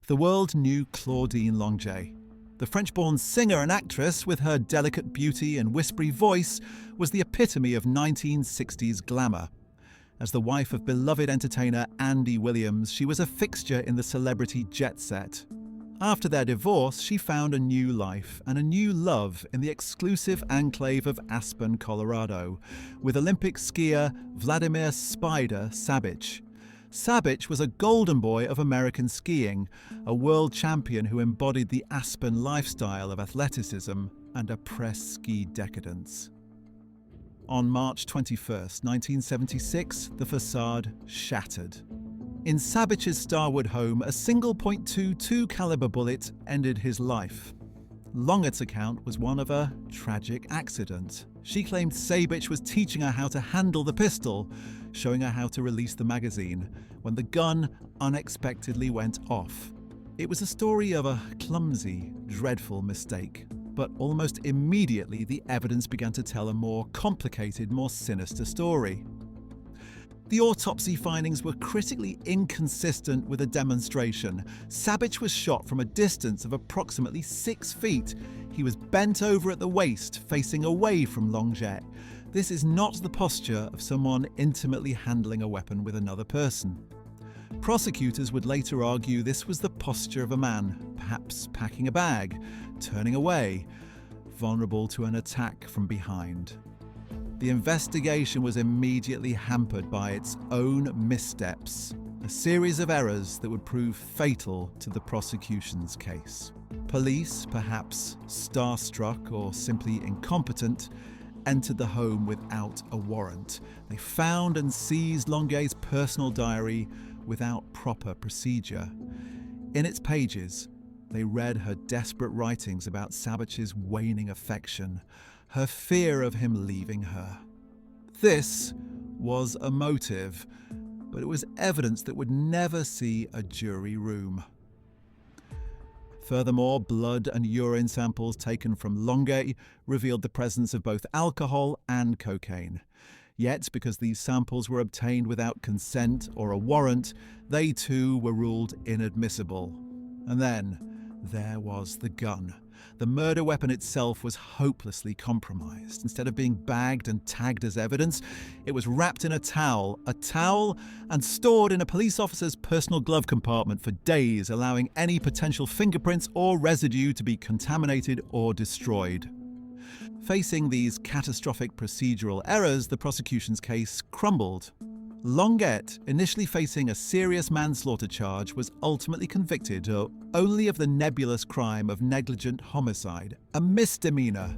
The world knew Claudine Longuet. The French-born singer and actress, with her delicate beauty and whispery voice, was the epitome of 1960s glamour. As the wife of beloved entertainer Andy Williams, she was a fixture in the celebrity jet set. After their divorce, she found a new life and a new love in the exclusive enclave of Aspen, Colorado, with Olympic skier Vladimir "Spider" Sabic. Sabic was a golden boy of American skiing, a world champion who embodied the Aspen lifestyle of athleticism and a press ski decadence. On March 21, 1976, the facade shattered. In Sabic's Starwood home, a single .22 caliber bullet ended his life. Longuet's account was one of a tragic accident. She claimed Sabic was teaching her how to handle the pistol, showing her how to release the magazine, when the gun unexpectedly went off. It was a story of a clumsy, dreadful mistake, but almost immediately the evidence began to tell a more complicated, more sinister story. The autopsy findings were critically inconsistent with a demonstration. Sabic was shot from a distance of approximately 6 feet. He was bent over at the waist, facing away from Longuet. This is not the posture of someone intimately handling a weapon with another person. Prosecutors would later argue this was the posture of a man, perhaps packing a bag, turning away, vulnerable to an attack from behind. The investigation was immediately hampered by its own missteps, a series of errors that would prove fatal to the prosecution's case. Police, perhaps starstruck or simply incompetent, entered the home without a warrant. They found and seized Longuet's personal diary without proper procedure. In its pages, they read her desperate writings about Sabic's waning affection, her fear of him leaving her. This was a motive, but it was evidence that would never see a jury room. Furthermore, blood and urine samples taken from Longuet revealed the presence of both alcohol and cocaine. Yet, because these samples were obtained without consent or a warrant, they too were ruled inadmissible. And then there was the gun. The murder weapon itself was hopelessly compromised. Instead of being bagged and tagged as evidence, it was wrapped in a towel, and stored in a police officer's personal glove compartment for days, allowing any potential fingerprints or residue to be contaminated or destroyed. Facing these catastrophic procedural errors, the prosecution's case crumbled. Longuet, initially facing a serious manslaughter charge, was ultimately convicted only of the nebulous crime of negligent homicide, a misdemeanor.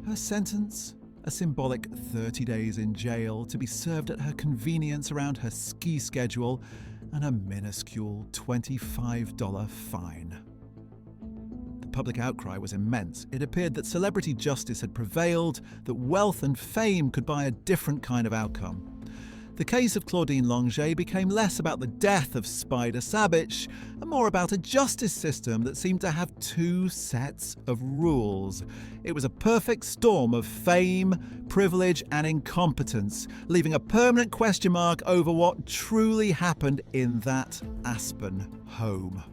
Her sentence? A symbolic 30 days in jail to be served at her convenience around her ski schedule, and a minuscule $25 fine. The public outcry was immense. It appeared that celebrity justice had prevailed, that wealth and fame could buy a different kind of outcome. The case of Claudine Longuet became less about the death of Spider Sabic and more about a justice system that seemed to have two sets of rules. It was a perfect storm of fame, privilege, and incompetence, leaving a permanent question mark over what truly happened in that Aspen home.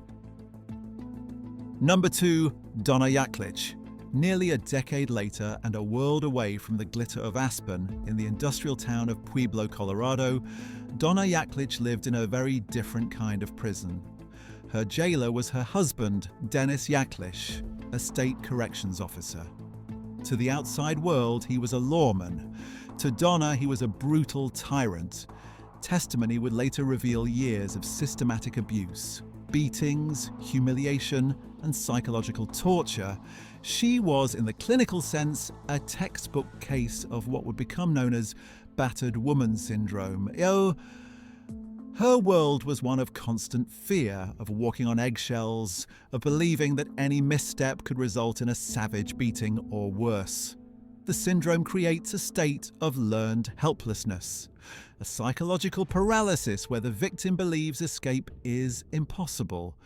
Number 2, Donna Yaklich. Nearly a decade later and a world away from the glitter of Aspen, in the industrial town of Pueblo, Colorado, Donna Yaklich lived in a very different kind of prison. Her jailer was her husband, Dennis Yaklich, a state corrections officer. To the outside world, he was a lawman. To Donna, he was a brutal tyrant. Testimony would later reveal years of systematic abuse, beatings, humiliation, and psychological torture. She was, in the clinical sense, a textbook case of what would become known as battered woman syndrome. Her world was one of constant fear, of walking on eggshells, of believing that any misstep could result in a savage beating or worse. The syndrome creates a state of learned helplessness, a psychological paralysis where the victim believes escape is impossible,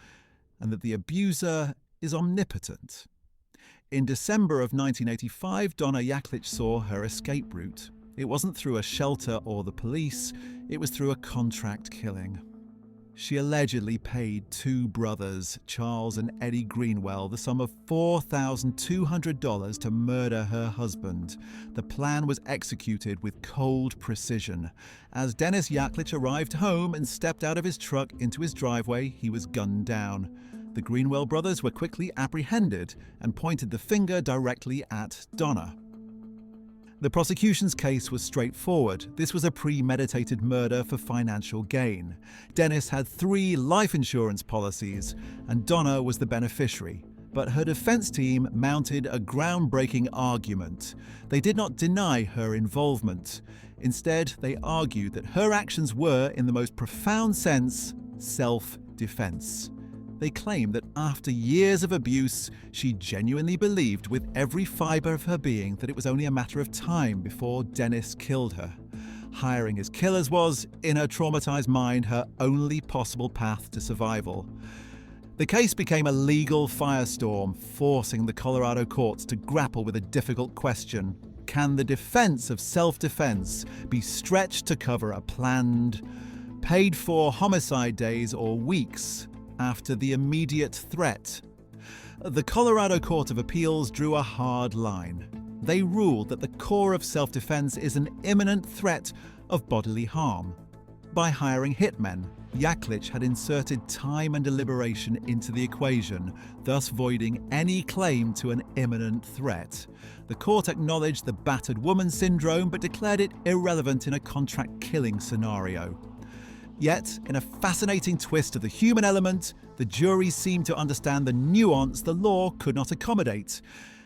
and that the abuser is omnipotent. In December of 1985, Donna Yaklich saw her escape route. It wasn't through a shelter or the police, it was through a contract killing. She allegedly paid two brothers, Charles and Eddie Greenwell, the sum of $4,200 to murder her husband. The plan was executed with cold precision. As Dennis Yaklich arrived home and stepped out of his truck into his driveway, he was gunned down. The Greenwell brothers were quickly apprehended and pointed the finger directly at Donna. The prosecution's case was straightforward. This was a premeditated murder for financial gain. Dennis had 3 life insurance policies, and Donna was the beneficiary. But her defense team mounted a groundbreaking argument. They did not deny her involvement. Instead, they argued that her actions were, in the most profound sense, self-defense. They claim that after years of abuse, she genuinely believed with every fibre of her being that it was only a matter of time before Dennis killed her. Hiring his killers was, in her traumatized mind, her only possible path to survival. The case became a legal firestorm, forcing the Colorado courts to grapple with a difficult question. Can the defense of self-defense be stretched to cover a planned, paid-for homicide days or weeks after the immediate threat? The Colorado Court of Appeals drew a hard line. They ruled that the core of self-defense is an imminent threat of bodily harm. By hiring hitmen, Yaklich had inserted time and deliberation into the equation, thus voiding any claim to an imminent threat. The court acknowledged the battered woman syndrome but declared it irrelevant in a contract killing scenario. Yet, in a fascinating twist of the human element, the jury seemed to understand the nuance the law could not accommodate.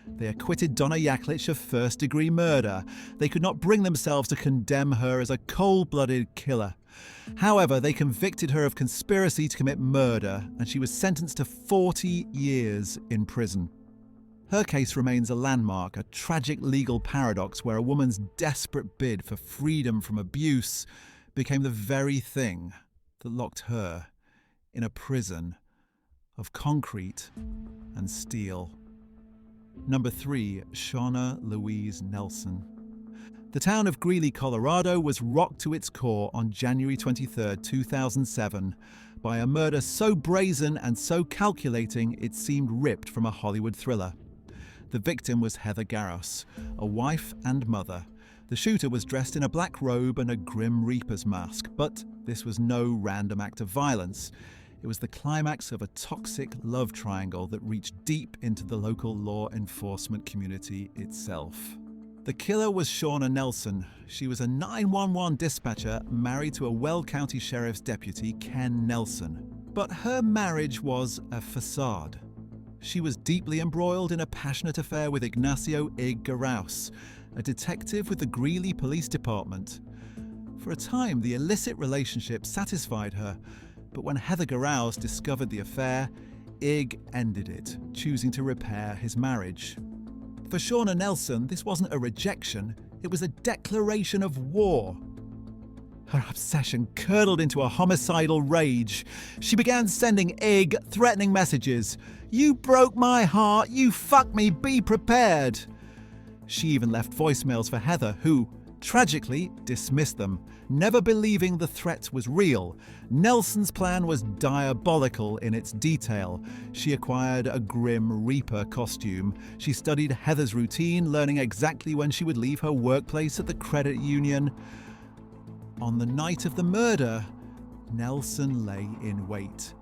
They acquitted Donna Yaklich of first-degree murder. They could not bring themselves to condemn her as a cold-blooded killer. However, they convicted her of conspiracy to commit murder, and she was sentenced to 40 years in prison. Her case remains a landmark, a tragic legal paradox where a woman's desperate bid for freedom from abuse became the very thing that locked her in a prison of concrete and steel. Number 3, Shauna Louise Nelson. The town of Greeley, Colorado was rocked to its core on January 23, 2007, by a murder so brazen and so calculating it seemed ripped from a Hollywood thriller. The victim was Heather Garros, a wife and mother. The shooter was dressed in a black robe and a Grim Reaper's mask, but this was no random act of violence. It was the climax of a toxic love triangle that reached deep into the local law enforcement community itself. The killer was Shauna Nelson. She was a 911 dispatcher married to a Weld County Sheriff's deputy, Ken Nelson. But her marriage was a facade. She was deeply embroiled in a passionate affair with Ignacio Ig Garros, a detective with the Greeley Police Department. For a time, the illicit relationship satisfied her, but when Heather Garros discovered the affair, Ig ended it, choosing to repair his marriage. For Shauna Nelson, this wasn't a rejection, it was a declaration of war. Her obsession curdled into a homicidal rage. She began sending Ig threatening messages. "You broke my heart, you fucked me, be prepared." She even left voicemails for Heather, who, tragically, dismissed them, never believing the threat was real. Nelson's plan was diabolical in its detail. She acquired a Grim Reaper costume. She studied Heather's routine, learning exactly when she would leave her workplace at the credit union. On the night of the murder, Nelson lay in wait.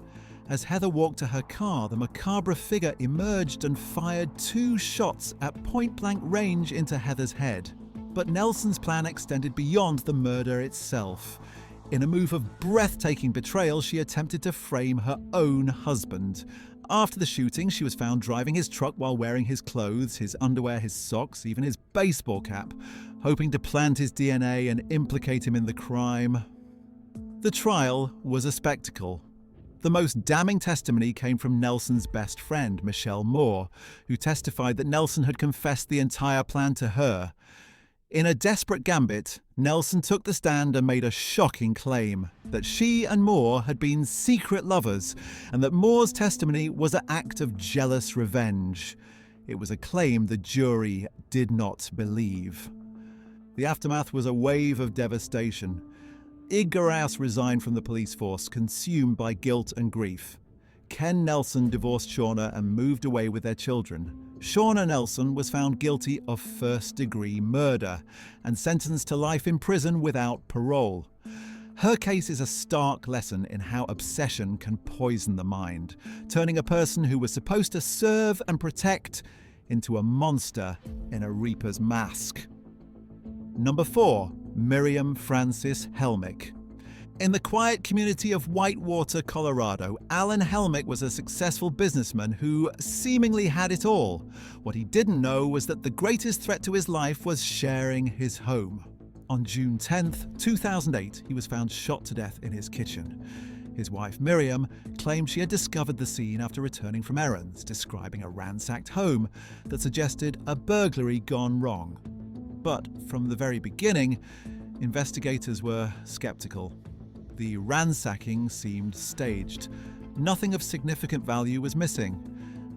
As Heather walked to her car, the macabre figure emerged and fired 2 shots at point-blank range into Heather's head. But Nelson's plan extended beyond the murder itself. In a move of breathtaking betrayal, she attempted to frame her own husband. After the shooting, she was found driving his truck while wearing his clothes, his underwear, his socks, even his baseball cap, hoping to plant his DNA and implicate him in the crime. The trial was a spectacle. The most damning testimony came from Nelson's best friend, Michelle Moore, who testified that Nelson had confessed the entire plan to her. In a desperate gambit, Nelson took the stand and made a shocking claim that she and Moore had been secret lovers and that Moore's testimony was an act of jealous revenge. It was a claim the jury did not believe. The aftermath was a wave of devastation. Igaraus resigned from the police force, consumed by guilt and grief. Ken Nelson divorced Shauna and moved away with their children. Shauna Nelson was found guilty of first-degree murder and sentenced to life in prison without parole. Her case is a stark lesson in how obsession can poison the mind, turning a person who was supposed to serve and protect into a monster in a reaper's mask. Number 4. Miriam Frances Helmick. In the quiet community of Whitewater, Colorado, Alan Helmick was a successful businessman who seemingly had it all. What he didn't know was that the greatest threat to his life was sharing his home. On June 10, 2008, he was found shot to death in his kitchen. His wife Miriam claimed she had discovered the scene after returning from errands, describing a ransacked home that suggested a burglary gone wrong. But from the very beginning, investigators were skeptical. The ransacking seemed staged. Nothing of significant value was missing,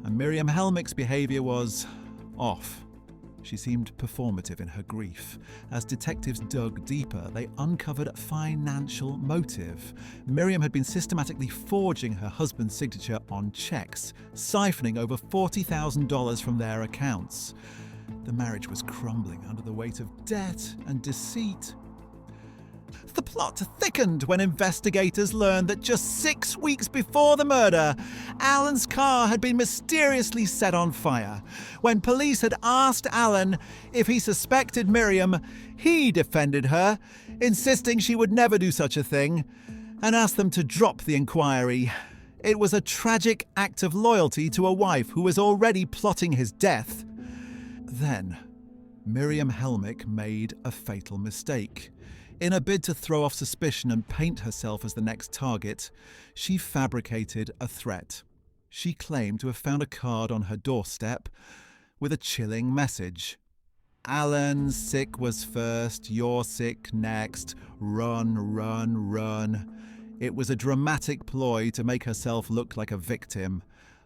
and Miriam Helmick's behaviour was off. She seemed performative in her grief. As detectives dug deeper, they uncovered a financial motive. Miriam had been systematically forging her husband's signature on checks, siphoning over $40,000 from their accounts. The marriage was crumbling under the weight of debt and deceit. The plot thickened when investigators learned that just 6 weeks before the murder, Alan's car had been mysteriously set on fire. When police had asked Alan if he suspected Miriam, he defended her, insisting she would never do such a thing, and asked them to drop the inquiry. It was a tragic act of loyalty to a wife who was already plotting his death. Then, Miriam Helmick made a fatal mistake. In a bid to throw off suspicion and paint herself as the next target, she fabricated a threat. She claimed to have found a card on her doorstep with a chilling message. "Alan's sick was first, you're sick next. Run, run, run." It was a dramatic ploy to make herself look like a victim.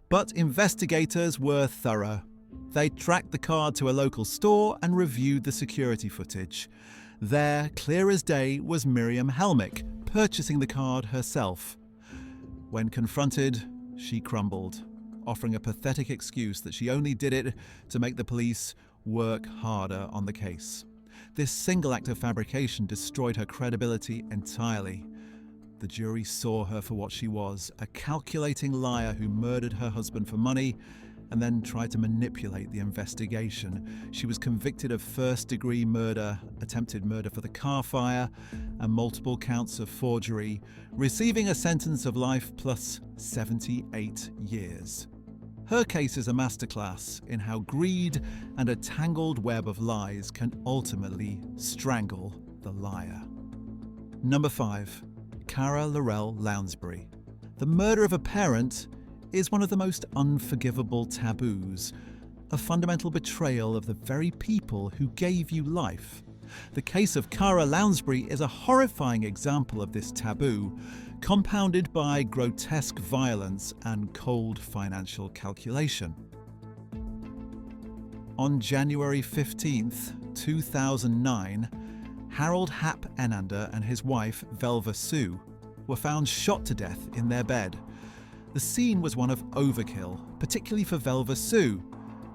But investigators were thorough. They tracked the card to a local store and reviewed the security footage. There, clear as day, was Miriam Helmick, purchasing the card herself. When confronted, she crumbled, offering a pathetic excuse that she only did it to make the police work harder on the case. This single act of fabrication destroyed her credibility entirely. The jury saw her for what she was, a calculating liar who murdered her husband for money and then tried to manipulate the investigation. She was convicted of first-degree murder, attempted murder for the car fire, and multiple counts of forgery, receiving a sentence of life plus 78 years. Her case is a masterclass in how greed and a tangled web of lies can ultimately strangle the liar. Number 5. Cara Laurel Lounsbury. The murder of a parent is one of the most unforgivable taboos, a fundamental betrayal of the very people who gave you life. The case of Cara Lounsbury is a horrifying example of this taboo, compounded by grotesque violence and cold financial calculation. On January 15th, 2009, Harold Hap Enander and his wife, Velva Sue, were found shot to death in their bed. The scene was one of overkill, particularly for Velva Sue.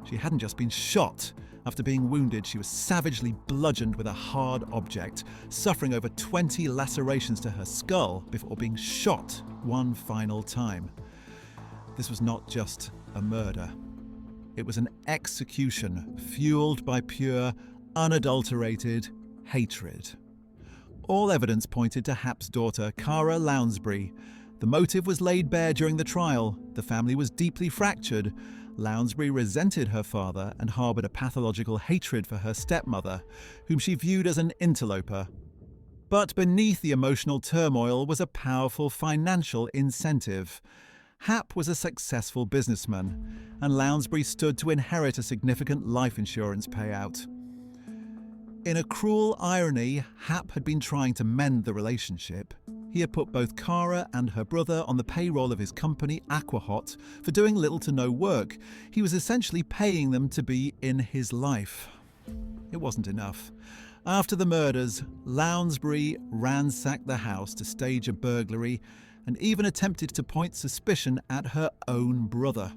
She hadn't just been shot. After being wounded, she was savagely bludgeoned with a hard object, suffering over 20 lacerations to her skull before being shot one final time. This was not just a murder. It was an execution fueled by pure, unadulterated hatred. All evidence pointed to Hap's daughter, Cara Lounsbury. The motive was laid bare during the trial. The family was deeply fractured. Lounsbury resented her father and harboured a pathological hatred for her stepmother, whom she viewed as an interloper. But beneath the emotional turmoil was a powerful financial incentive. Hap was a successful businessman, and Lounsbury stood to inherit a significant life insurance payout. In a cruel irony, Hap had been trying to mend the relationship. He had put both Cara and her brother on the payroll of his company, Aquahot, for doing little to no work. He was essentially paying them to be in his life. It wasn't enough. After the murders, Lounsbury ransacked the house to stage a burglary and even attempted to point suspicion at her own brother.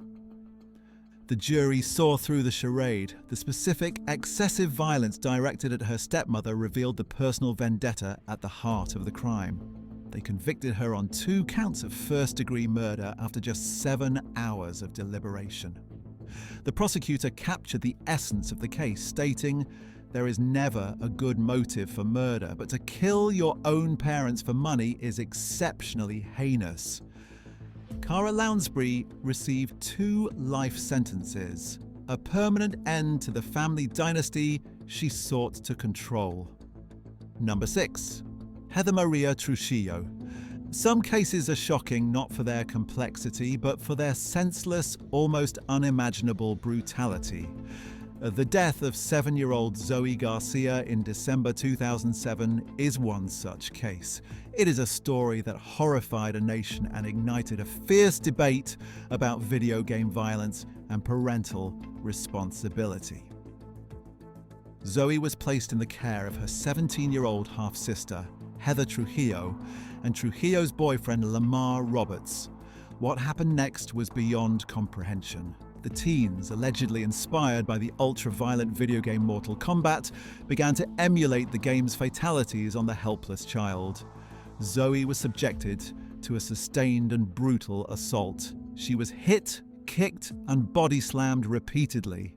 The jury saw through the charade. The specific, excessive violence directed at her stepmother revealed the personal vendetta at the heart of the crime. They convicted her on 2 counts of first-degree murder after just 7 hours of deliberation. The prosecutor captured the essence of the case, stating, "There is never a good motive for murder, but to kill your own parents for money is exceptionally heinous." Cara Lounsbury received 2 life sentences, a permanent end to the family dynasty she sought to control. Number 6. Heather Maria Trujillo. Some cases are shocking not for their complexity, but for their senseless, almost unimaginable brutality. The death of 7-year-old Zoe Garcia in December 2007 is one such case. It is a story that horrified a nation and ignited a fierce debate about video game violence and parental responsibility. Zoe was placed in the care of her 17-year-old half-sister, Heather Trujillo, and Trujillo's boyfriend, Lamar Roberts. What happened next was beyond comprehension. The teens, allegedly inspired by the ultra-violent video game Mortal Kombat, began to emulate the game's fatalities on the helpless child. Zoe was subjected to a sustained and brutal assault. She was hit, kicked, and body-slammed repeatedly.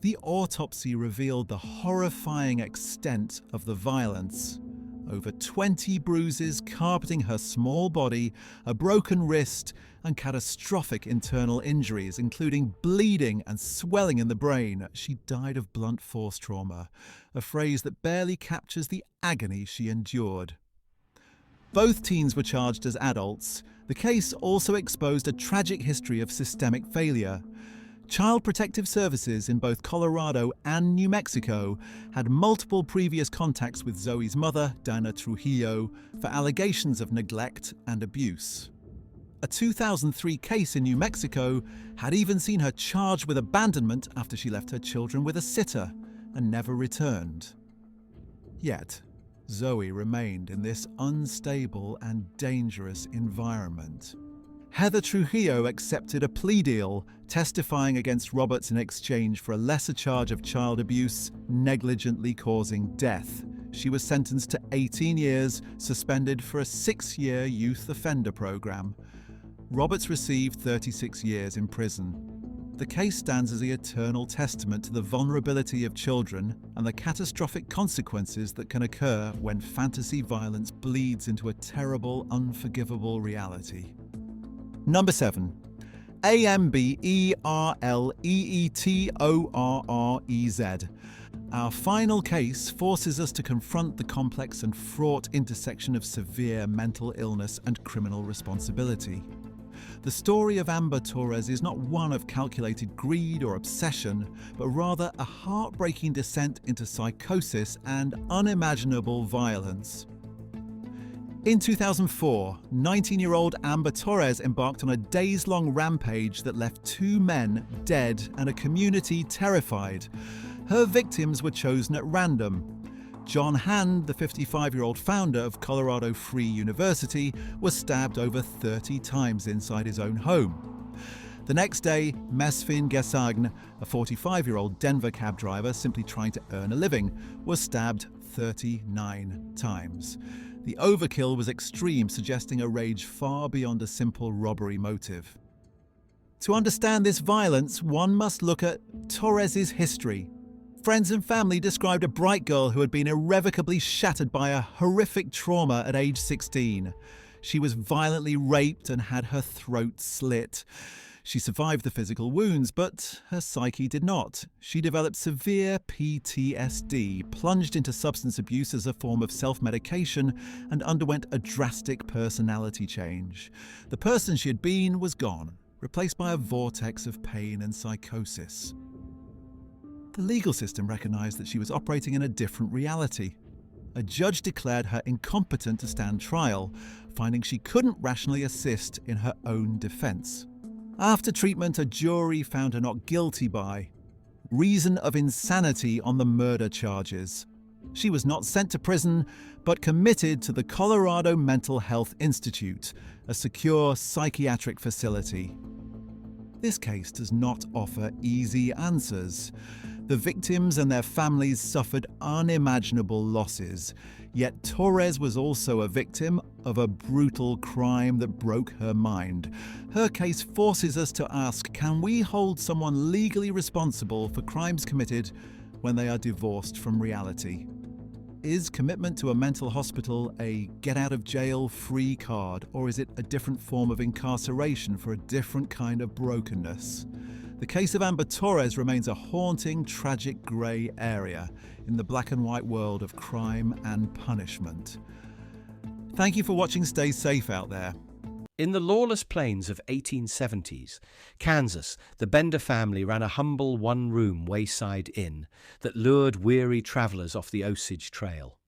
The autopsy revealed the horrifying extent of the violence. Over 20 bruises carpeting her small body, a broken wrist, and catastrophic internal injuries, including bleeding and swelling in the brain. She died of blunt force trauma, a phrase that barely captures the agony she endured. Both teens were charged as adults. The case also exposed a tragic history of systemic failure. Child Protective Services in both Colorado and New Mexico had multiple previous contacts with Zoe's mother, Dana Trujillo, for allegations of neglect and abuse. A 2003 case in New Mexico had even seen her charged with abandonment after she left her children with a sitter and never returned. Yet, Zoe remained in this unstable and dangerous environment. Heather Trujillo accepted a plea deal, testifying against Roberts in exchange for a lesser charge of child abuse, negligently causing death. She was sentenced to 18 years, suspended for a 6-year youth offender program. Roberts received 36 years in prison. The case stands as the eternal testament to the vulnerability of children and the catastrophic consequences that can occur when fantasy violence bleeds into a terrible, unforgivable reality. Number 7. Amberleetorrez. Our final case forces us to confront the complex and fraught intersection of severe mental illness and criminal responsibility. The story of Amber Torres is not one of calculated greed or obsession, but rather a heartbreaking descent into psychosis and unimaginable violence. In 2004, 19-year-old Amber Torres embarked on a days-long rampage that left 2 men dead and a community terrified. Her victims were chosen at random. John Hand, the 55-year-old founder of Colorado Free University, was stabbed over 30 times inside his own home. The next day, Mesfin Gesagne, a 45-year-old Denver cab driver simply trying to earn a living, was stabbed 39 times. The overkill was extreme, suggesting a rage far beyond a simple robbery motive. To understand this violence, one must look at Torres's history. Friends and family described a bright girl who had been irrevocably shattered by a horrific trauma at age 16. She was violently raped and had her throat slit. She survived the physical wounds, but her psyche did not. She developed severe PTSD, plunged into substance abuse as a form of self-medication, and underwent a drastic personality change. The person she had been was gone, replaced by a vortex of pain and psychosis. The legal system recognized that she was operating in a different reality. A judge declared her incompetent to stand trial, finding she couldn't rationally assist in her own defense. After treatment, a jury found her not guilty by reason of insanity on the murder charges. She was not sent to prison, but committed to the Colorado Mental Health Institute, a secure psychiatric facility. This case does not offer easy answers. The victims and their families suffered unimaginable losses, yet Torres was also a victim of a brutal crime that broke her mind. Her case forces us to ask, can we hold someone legally responsible for crimes committed when they are divorced from reality? Is commitment to a mental hospital a get-out-of-jail-free card, or is it a different form of incarceration for a different kind of brokenness? The case of Amber Torres remains a haunting, tragic grey area in the black and white world of crime and punishment. Thank you for watching. Stay safe out there. In the lawless plains of 1870s, Kansas, the Bender family ran a humble one-room wayside inn that lured weary travellers off the Osage Trail.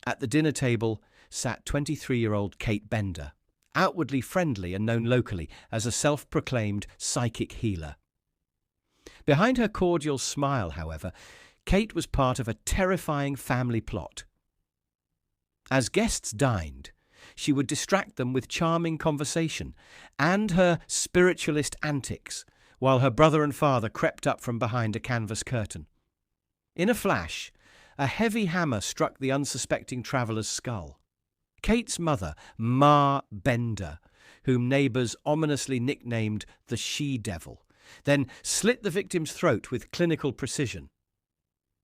At the dinner table sat 23-year-old Kate Bender, outwardly friendly and known locally as a self-proclaimed psychic healer. Behind her cordial smile, however, Kate was part of a terrifying family plot. As guests dined, she would distract them with charming conversation and her spiritualist antics, while her brother and father crept up from behind a canvas curtain. In a flash, a heavy hammer struck the unsuspecting traveller's skull. Kate's mother, Ma Bender, whom neighbours ominously nicknamed the She-Devil, then slit the victim's throat with clinical precision.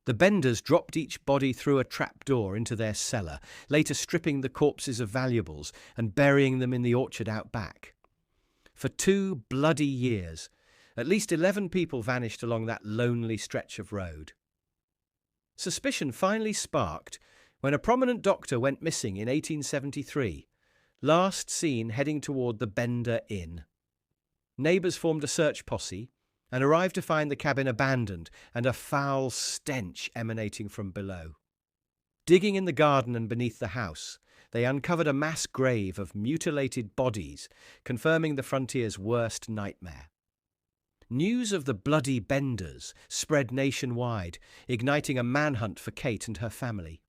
The Benders dropped each body through a trapdoor into their cellar, later stripping the corpses of valuables and burying them in the orchard out back. For 2 bloody years, at least 11 people vanished along that lonely stretch of road. Suspicion finally sparked when a prominent doctor went missing in 1873, last seen heading toward the Bender Inn. Neighbours formed a search posse and arrived to find the cabin abandoned and a foul stench emanating from below. Digging in the garden and beneath the house, they uncovered a mass grave of mutilated bodies, confirming the frontier's worst nightmare. News of the bloody Benders spread nationwide, igniting a manhunt for Kate and her family.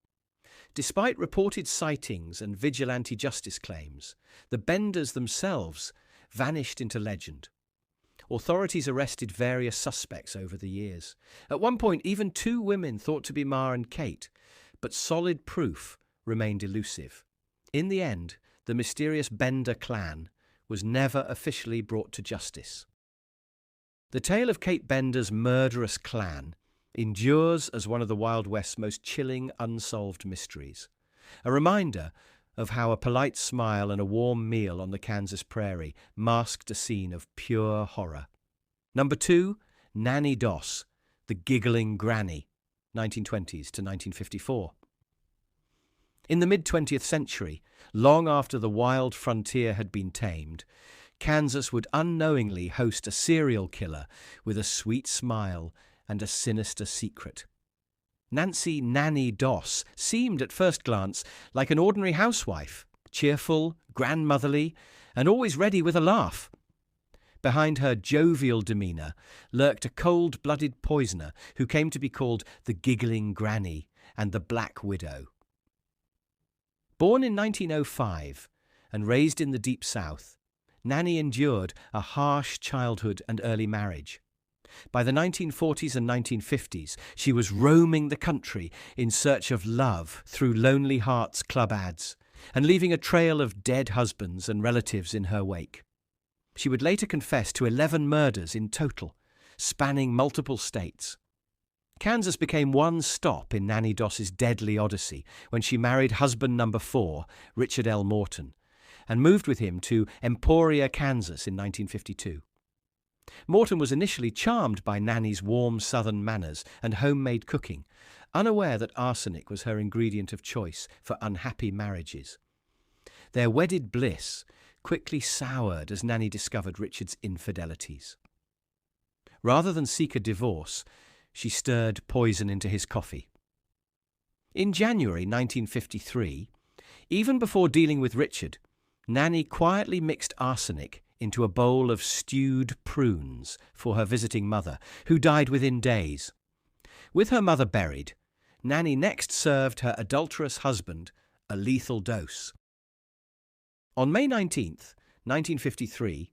Despite reported sightings and vigilante justice claims, the Benders themselves vanished into legend. Authorities arrested various suspects over the years. At one point, even 2 women thought to be Ma and Kate, but solid proof remained elusive. In the end, the mysterious Bender clan was never officially brought to justice. The tale of Kate Bender's murderous clan endures as one of the Wild West's most chilling unsolved mysteries, a reminder of how a polite smile and a warm meal on the Kansas prairie masked a scene of pure horror. Number 2, Nanny Doss, the Giggling Granny, 1920s to 1954. In the mid-20th century, long after the wild frontier had been tamed, Kansas would unknowingly host a serial killer with a sweet smile and a sinister secret. Nancy Nanny Doss seemed at first glance like an ordinary housewife, cheerful, grandmotherly, and always ready with a laugh. Behind her jovial demeanour lurked a cold-blooded poisoner who came to be called the Giggling Granny and the Black Widow. Born in 1905 and raised in the Deep South, Nanny endured a harsh childhood and early marriage. By the 1940s and 1950s, she was roaming the country in search of love through Lonely Hearts Club ads and leaving a trail of dead husbands and relatives in her wake. She would later confess to 11 murders in total, spanning multiple states. Kansas became one stop in Nanny Doss's deadly odyssey when she married husband number 4, Richard L. Morton, and moved with him to Emporia, Kansas in 1952. Morton was initially charmed by Nanny's warm southern manners and homemade cooking, unaware that arsenic was her ingredient of choice for unhappy marriages. Their wedded bliss quickly soured as Nanny discovered Richard's infidelities. Rather than seek a divorce, she stirred poison into his coffee. In January 1953, even before dealing with Richard, Nanny quietly mixed arsenic into a bowl of stewed prunes for her visiting mother, who died within days. With her mother buried, Nanny next served her adulterous husband a lethal dose. On May 19th, 1953,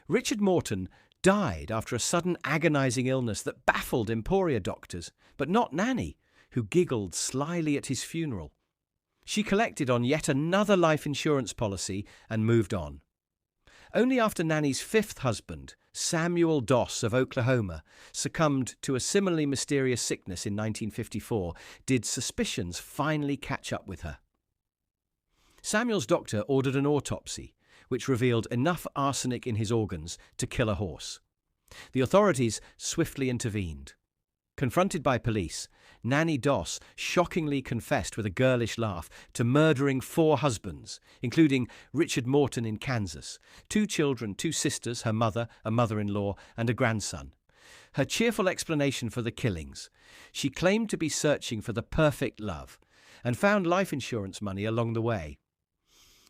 Richard Morton died after a sudden agonizing illness that baffled Emporia doctors, but not Nanny, who giggled slyly at his funeral. She collected on yet another life insurance policy and moved on. Only after Nanny's fifth husband, Samuel Doss of Oklahoma, succumbed to a similarly mysterious sickness in 1954 did suspicions finally catch up with her. Samuel's doctor ordered an autopsy, which revealed enough arsenic in his organs to kill a horse. The authorities swiftly intervened. Confronted by police, Nanny Doss shockingly confessed with a girlish laugh to murdering 4 husbands, including Richard Morton in Kansas, 2 children, 2 sisters, her mother, a mother-in-law, and a grandson. Her cheerful explanation for the killings: she claimed to be searching for the perfect love and found life insurance money along the way.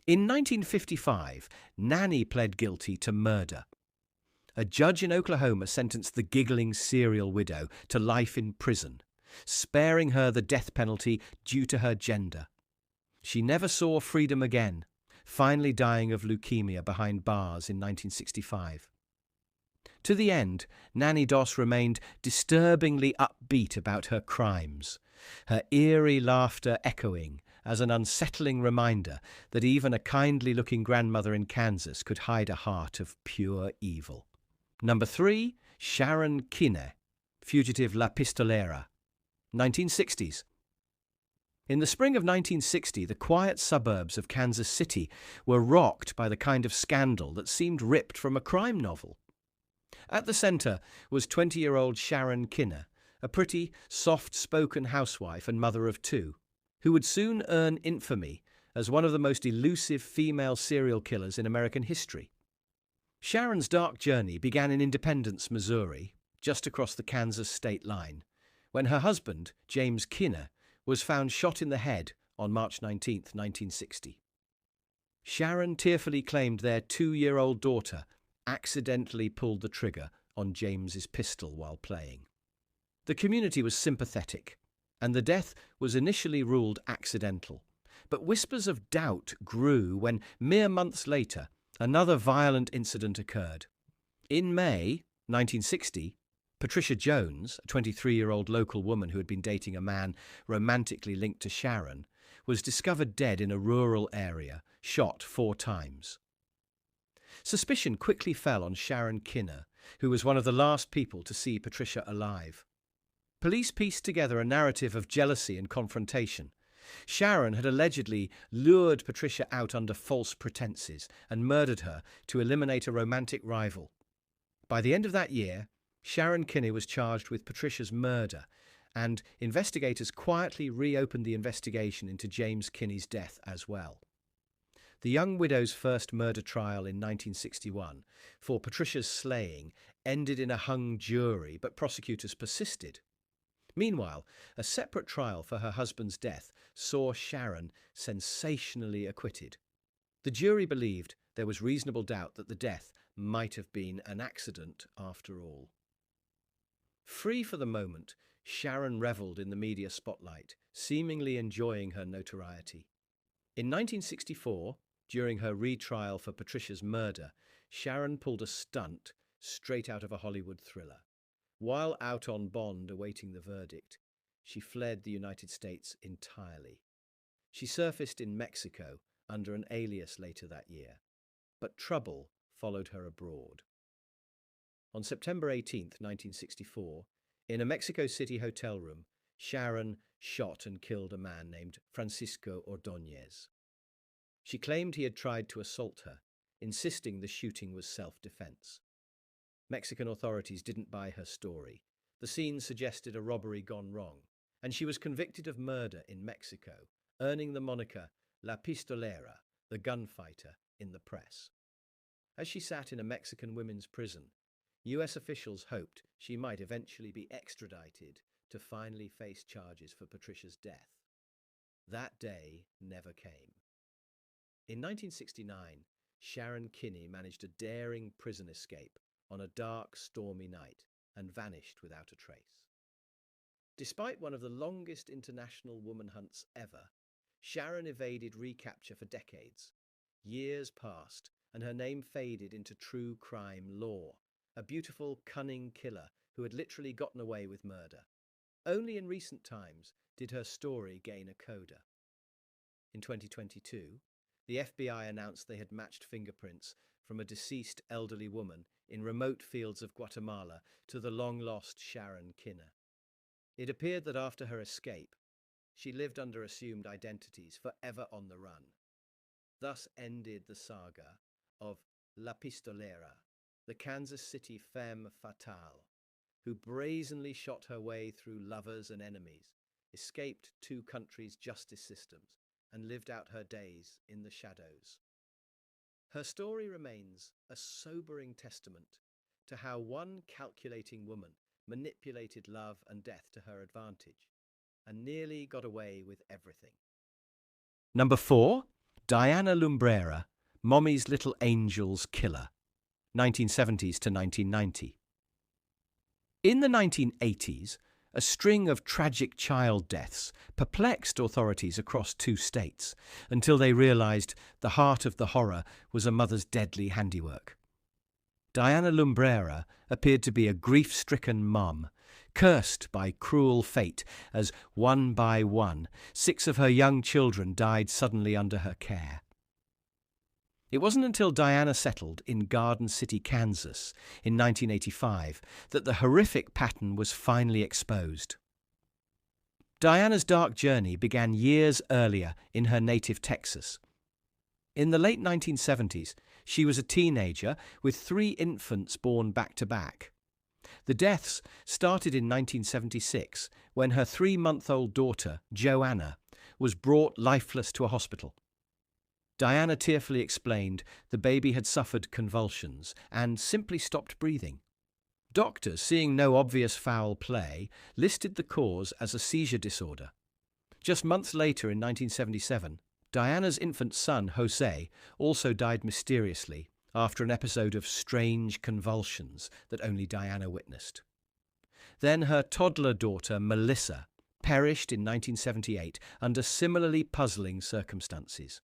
In 1955, Nanny pled guilty to murder. A judge in Oklahoma sentenced the giggling serial widow to life in prison, sparing her the death penalty due to her gender. She never saw freedom again, finally dying of leukemia behind bars in 1965. To the end, Nanny Doss remained disturbingly upbeat about her crimes, her eerie laughter echoing as an unsettling reminder that even a kindly-looking grandmother in Kansas could hide a heart of pure evil. Number 3, Sharon Kinney, fugitive La Pistolera, 1960s. In the spring of 1960, the quiet suburbs of Kansas City were rocked by the kind of scandal that seemed ripped from a crime novel. At the center was 20-year-old Sharon Kinney, a pretty, soft-spoken housewife and mother of 2, who would soon earn infamy as one of the most elusive female serial killers in American history. Sharon's dark journey began in Independence, Missouri, just across the Kansas state line, when her husband, James Kinney, was found shot in the head on March 19, 1960. Sharon tearfully claimed their 2-year-old daughter accidentally pulled the trigger on James's pistol while playing. The community was sympathetic, and the death was initially ruled accidental. But whispers of doubt grew when, mere months later, another violent incident occurred. In May 1960, Patricia Jones, a 23-year-old local woman who had been dating a man romantically linked to Sharon, was discovered dead in a rural area, shot 4 times. Suspicion quickly fell on Sharon Kinney, who was one of the last people to see Patricia alive. Police pieced together a narrative of jealousy and confrontation. Sharon had allegedly lured Patricia out under false pretenses and murdered her to eliminate a romantic rival. By the end of that year, Sharon Kinney was charged with Patricia's murder, and investigators quietly reopened the investigation into James Kinney's death as well. The young widow's first murder trial in 1961 for Patricia's slaying ended in a hung jury, but prosecutors persisted. Meanwhile, a separate trial for her husband's death saw Sharon sensationally acquitted. The jury believed there was reasonable doubt that the death might have been an accident after all. Free for the moment, Sharon revelled in the media spotlight, seemingly enjoying her notoriety. In 1964, during her retrial for Patricia's murder, Sharon pulled a stunt straight out of a Hollywood thriller. While out on bond awaiting the verdict, she fled the United States entirely. She surfaced in Mexico under an alias later that year, but trouble followed her abroad. On September 18, 1964, in a Mexico City hotel room, Sharon shot and killed a man named Francisco Ordóñez. She claimed he had tried to assault her, insisting the shooting was self-defense. Mexican authorities didn't buy her story. The scene suggested a robbery gone wrong, and she was convicted of murder in Mexico, earning the moniker La Pistolera, the gunfighter, in the press. As she sat in a Mexican women's prison, US officials hoped she might eventually be extradited to finally face charges for Patricia's death. That day never came. In 1969, Sharon Kinney managed a daring prison escape on a dark, stormy night and vanished without a trace. Despite one of the longest international woman hunts ever, Sharon evaded recapture for decades. Years passed, and her name faded into true crime lore, a beautiful, cunning killer who had literally gotten away with murder. Only in recent times did her story gain a coda. In 2022, the FBI announced they had matched fingerprints from a deceased elderly woman in remote fields of Guatemala to the long-lost Sharon Kinner. It appeared that after her escape, she lived under assumed identities, forever on the run. Thus ended the saga of La Pistolera, the Kansas City femme fatale, who brazenly shot her way through lovers and enemies, escaped two countries' justice systems, and lived out her days in the shadows. Her story remains a sobering testament to how one calculating woman manipulated love and death to her advantage and nearly got away with everything. Number 4, Diana Lumbrera, Mommy's Little Angel's Killer, 1970s to 1990. In the 1980s, a string of tragic child deaths perplexed authorities across 2 states until they realized the heart of the horror was a mother's deadly handiwork. Diana Lumbrera appeared to be a grief-stricken mum, cursed by cruel fate as, one by one, 6 of her young children died suddenly under her care. It wasn't until Diana settled in Garden City, Kansas, in 1985 that the horrific pattern was finally exposed. Diana's dark journey began years earlier in her native Texas. In the late 1970s, she was a teenager with 3 infants born back-to-back. The deaths started in 1976 when her 3-month-old daughter, Joanna, was brought lifeless to a hospital. Diana tearfully explained the baby had suffered convulsions and simply stopped breathing. Doctors, seeing no obvious foul play, listed the cause as a seizure disorder. Just months later, in 1977, Diana's infant son, Jose, also died mysteriously after an episode of strange convulsions that only Diana witnessed. Then her toddler daughter, Melissa, perished in 1978 under similarly puzzling circumstances.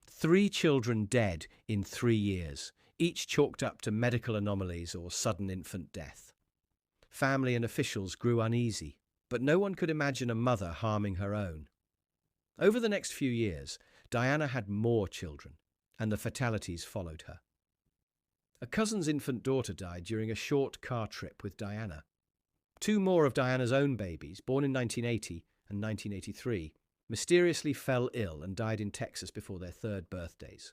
3 children dead in 3 years, each chalked up to medical anomalies or sudden infant death. Family and officials grew uneasy, but no one could imagine a mother harming her own. Over the next few years, Diana had more children, and the fatalities followed her. A cousin's infant daughter died during a short car trip with Diana. 2 more of Diana's own babies, born in 1980 and 1983, mysteriously fell ill and died in Texas before their 3rd birthdays.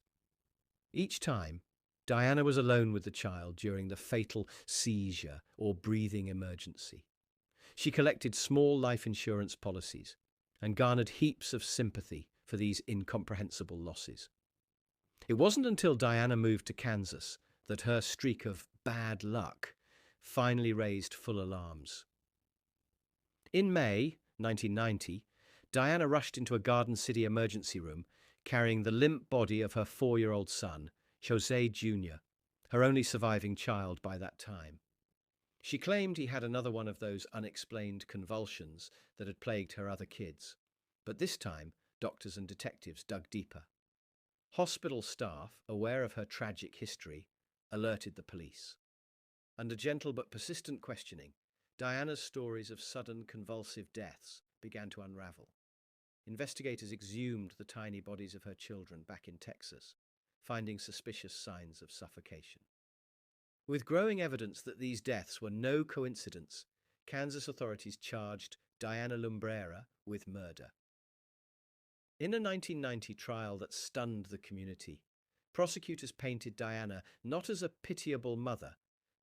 Each time, Diana was alone with the child during the fatal seizure or breathing emergency. She collected small life insurance policies and garnered heaps of sympathy for these incomprehensible losses. It wasn't until Diana moved to Kansas that her streak of bad luck finally raised full alarms. In May 1990, Diana rushed into a Garden City emergency room carrying the limp body of her 4-year-old son, Jose Jr., her only surviving child by that time. She claimed he had another one of those unexplained convulsions that had plagued her other kids, but this time doctors and detectives dug deeper. Hospital staff, aware of her tragic history, alerted the police. Under gentle but persistent questioning, Diana's stories of sudden convulsive deaths began to unravel. Investigators exhumed the tiny bodies of her children back in Texas, finding suspicious signs of suffocation. With growing evidence that these deaths were no coincidence, Kansas authorities charged Diana Lumbrera with murder. In a 1990 trial that stunned the community, prosecutors painted Diana not as a pitiable mother,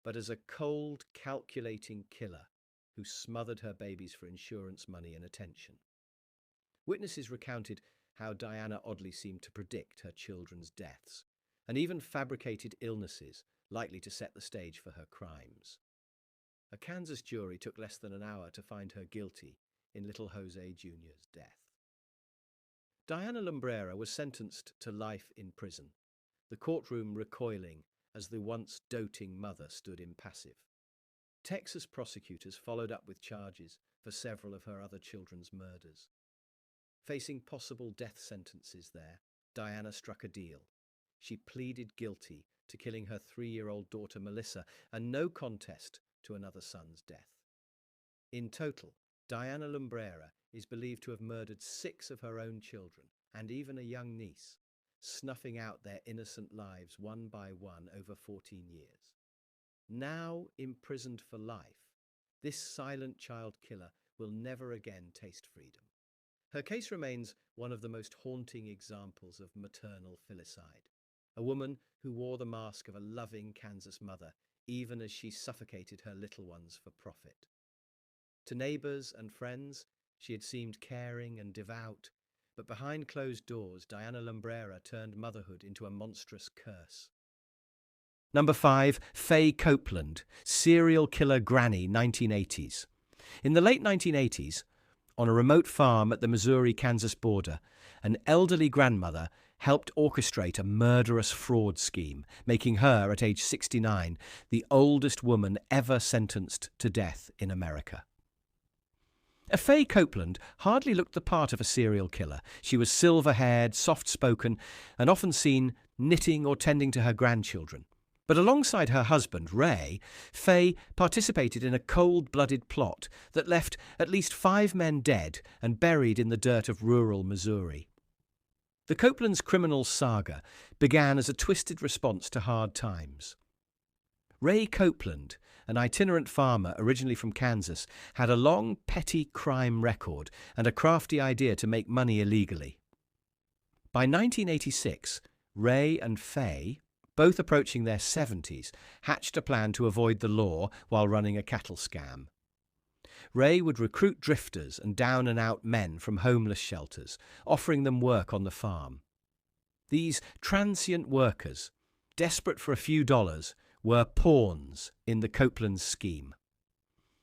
but as a cold, calculating killer who smothered her babies for insurance money and attention. Witnesses recounted how Diana oddly seemed to predict her children's deaths, and even fabricated illnesses likely to set the stage for her crimes. A Kansas jury took less than an hour to find her guilty in little Jose Jr.'s death. Diana Lumbrera was sentenced to life in prison, the courtroom recoiling as the once doting mother stood impassive. Texas prosecutors followed up with charges for several of her other children's murders. Facing possible death sentences there, Diana struck a deal. She pleaded guilty to killing her 3-year-old daughter Melissa and no contest to another son's death. In total, Diana Lumbrera is believed to have murdered 6 of her own children and even a young niece, snuffing out their innocent lives one by one over 14 years. Now imprisoned for life, this silent child killer will never again taste freedom. Her case remains one of the most haunting examples of maternal filicide, a woman who wore the mask of a loving Kansas mother even as she suffocated her little ones for profit. To neighbors and friends, she had seemed caring and devout, but behind closed doors, Diana Lumbrera turned motherhood into a monstrous curse. Number 5, Faye Copeland, serial killer granny, 1980s. In the late 1980s, on a remote farm at the Missouri-Kansas border, an elderly grandmother helped orchestrate a murderous fraud scheme, making her, at age 69, the oldest woman ever sentenced to death in America. Faye Copeland hardly looked the part of a serial killer. She was silver-haired, soft-spoken, and often seen knitting or tending to her grandchildren. But alongside her husband, Ray, Faye participated in a cold-blooded plot that left at least 5 men dead and buried in the dirt of rural Missouri. The Copeland's criminal saga began as a twisted response to hard times. Ray Copeland, an itinerant farmer originally from Kansas, had a long, petty crime record and a crafty idea to make money illegally. By 1986, Ray and Faye, both approaching their 70s, hatched a plan to avoid the law while running a cattle scam. Ray would recruit drifters and down-and-out men from homeless shelters, offering them work on the farm. These transient workers, desperate for a few dollars, were pawns in the Copeland's scheme.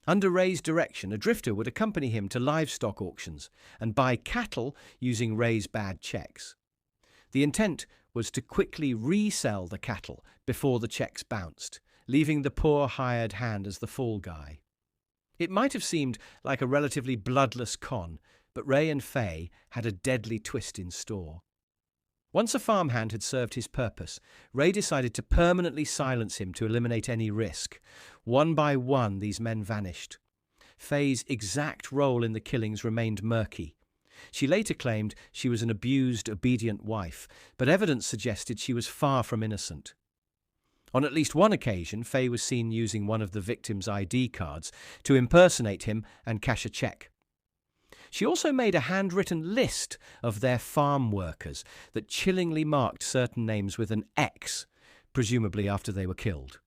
Under Ray's direction, a drifter would accompany him to livestock auctions and buy cattle using Ray's bad checks. The intent was to quickly resell the cattle before the checks bounced, leaving the poor hired hand as the fall guy. It might have seemed like a relatively bloodless con, but Ray and Faye had a deadly twist in store. Once a farmhand had served his purpose, Ray decided to permanently silence him to eliminate any risk. One by one, these men vanished. Faye's exact role in the killings remained murky. She later claimed she was an abused, obedient wife, but evidence suggested she was far from innocent. On at least one occasion, Faye was seen using one of the victim's ID cards to impersonate him and cash a check. She also made a handwritten list of their farm workers that chillingly marked certain names with an X, presumably after they were killed.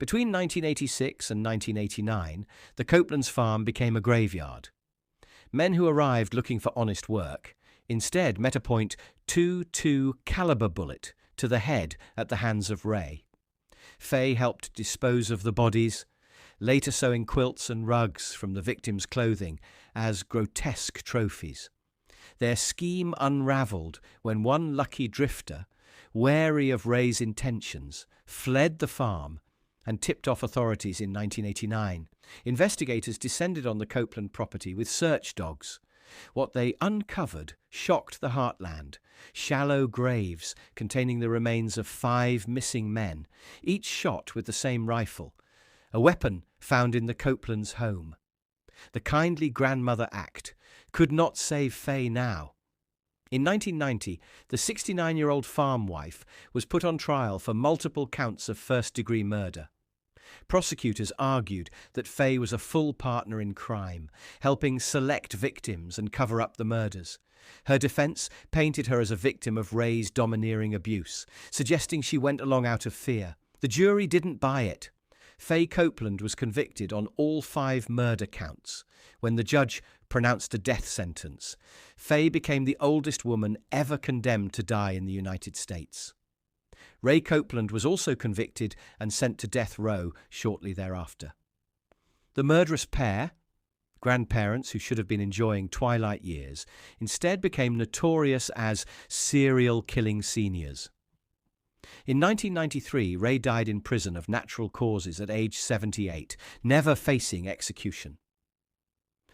Between 1986 and 1989, the Copeland's farm became a graveyard. Men who arrived looking for honest work instead met a .22 caliber bullet to the head at the hands of Ray. Faye helped dispose of the bodies, later sewing quilts and rugs from the victims' clothing as grotesque trophies. Their scheme unravelled when one lucky drifter, wary of Ray's intentions, fled the farm and tipped off authorities in 1989. Investigators descended on the Copeland property with search dogs. What they uncovered shocked the heartland: shallow graves containing the remains of 5 missing men, each shot with the same rifle, a weapon found in the Copeland's home. The kindly grandmother act could not save Faye now. In 1990, the 69-year-old farm wife was put on trial for multiple counts of first-degree murder. Prosecutors argued that Faye was a full partner in crime, helping select victims and cover up the murders. Her defense painted her as a victim of Ray's domineering abuse, suggesting she went along out of fear. The jury didn't buy it. Faye Copeland was convicted on all 5 murder counts. When the judge pronounced a death sentence, Faye became the oldest woman ever condemned to die in the United States. Ray Copeland was also convicted and sent to death row shortly thereafter. The murderous pair, grandparents who should have been enjoying twilight years, instead became notorious as serial killing seniors. In 1993, Ray died in prison of natural causes at age 78, never facing execution.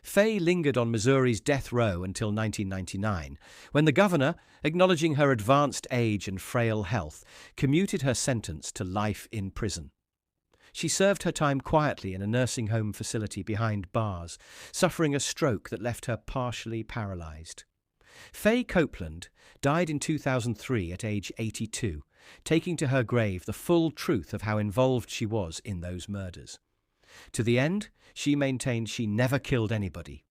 Faye lingered on Missouri's death row until 1999, when the governor, acknowledging her advanced age and frail health, commuted her sentence to life in prison. She served her time quietly in a nursing home facility behind bars, suffering a stroke that left her partially paralyzed. Faye Copeland died in 2003 at age 82, taking to her grave the full truth of how involved she was in those murders. To the end, she maintained she never killed anybody.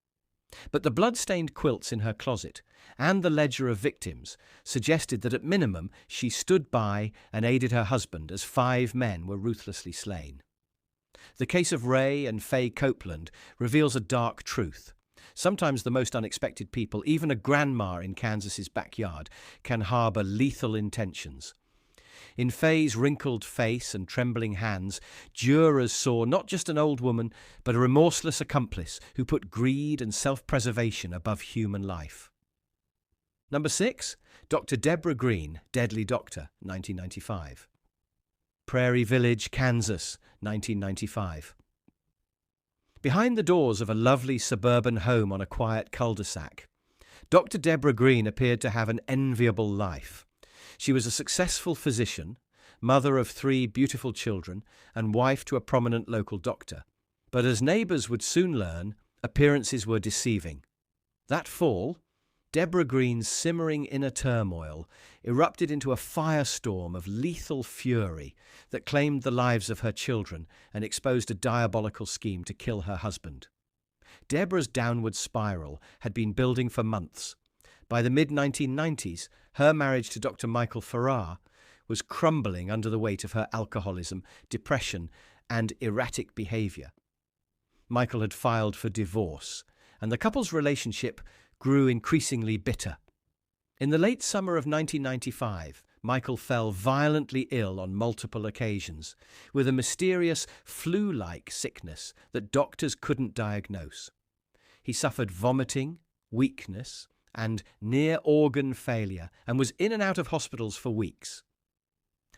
But the blood-stained quilts in her closet and the ledger of victims suggested that at minimum she stood by and aided her husband as 5 men were ruthlessly slain. The case of Ray and Faye Copeland reveals a dark truth. Sometimes the most unexpected people, even a grandma in Kansas's backyard, can harbor lethal intentions. In Faye's wrinkled face and trembling hands, jurors saw not just an old woman, but a remorseless accomplice who put greed and self-preservation above human life. Number 6, Dr. Deborah Green, Deadly Doctor, 1995. Prairie Village, Kansas, 1995. Behind the doors of a lovely suburban home on a quiet cul-de-sac, Dr. Deborah Green appeared to have an enviable life. She was a successful physician, mother of 3 beautiful children, and wife to a prominent local doctor. But as neighbours would soon learn, appearances were deceiving. That fall, Deborah Green's simmering inner turmoil erupted into a firestorm of lethal fury that claimed the lives of her children and exposed a diabolical scheme to kill her husband. Deborah's downward spiral had been building for months. By the mid-1990s, her marriage to Dr. Michael Farrar was crumbling under the weight of her alcoholism, depression, and erratic behaviour. Michael had filed for divorce, and the couple's relationship grew increasingly bitter. In the late summer of 1995, Michael fell violently ill on multiple occasions, with a mysterious flu-like sickness that doctors couldn't diagnose. He suffered vomiting, weakness, and near-organ failure, and was in and out of hospitals for weeks.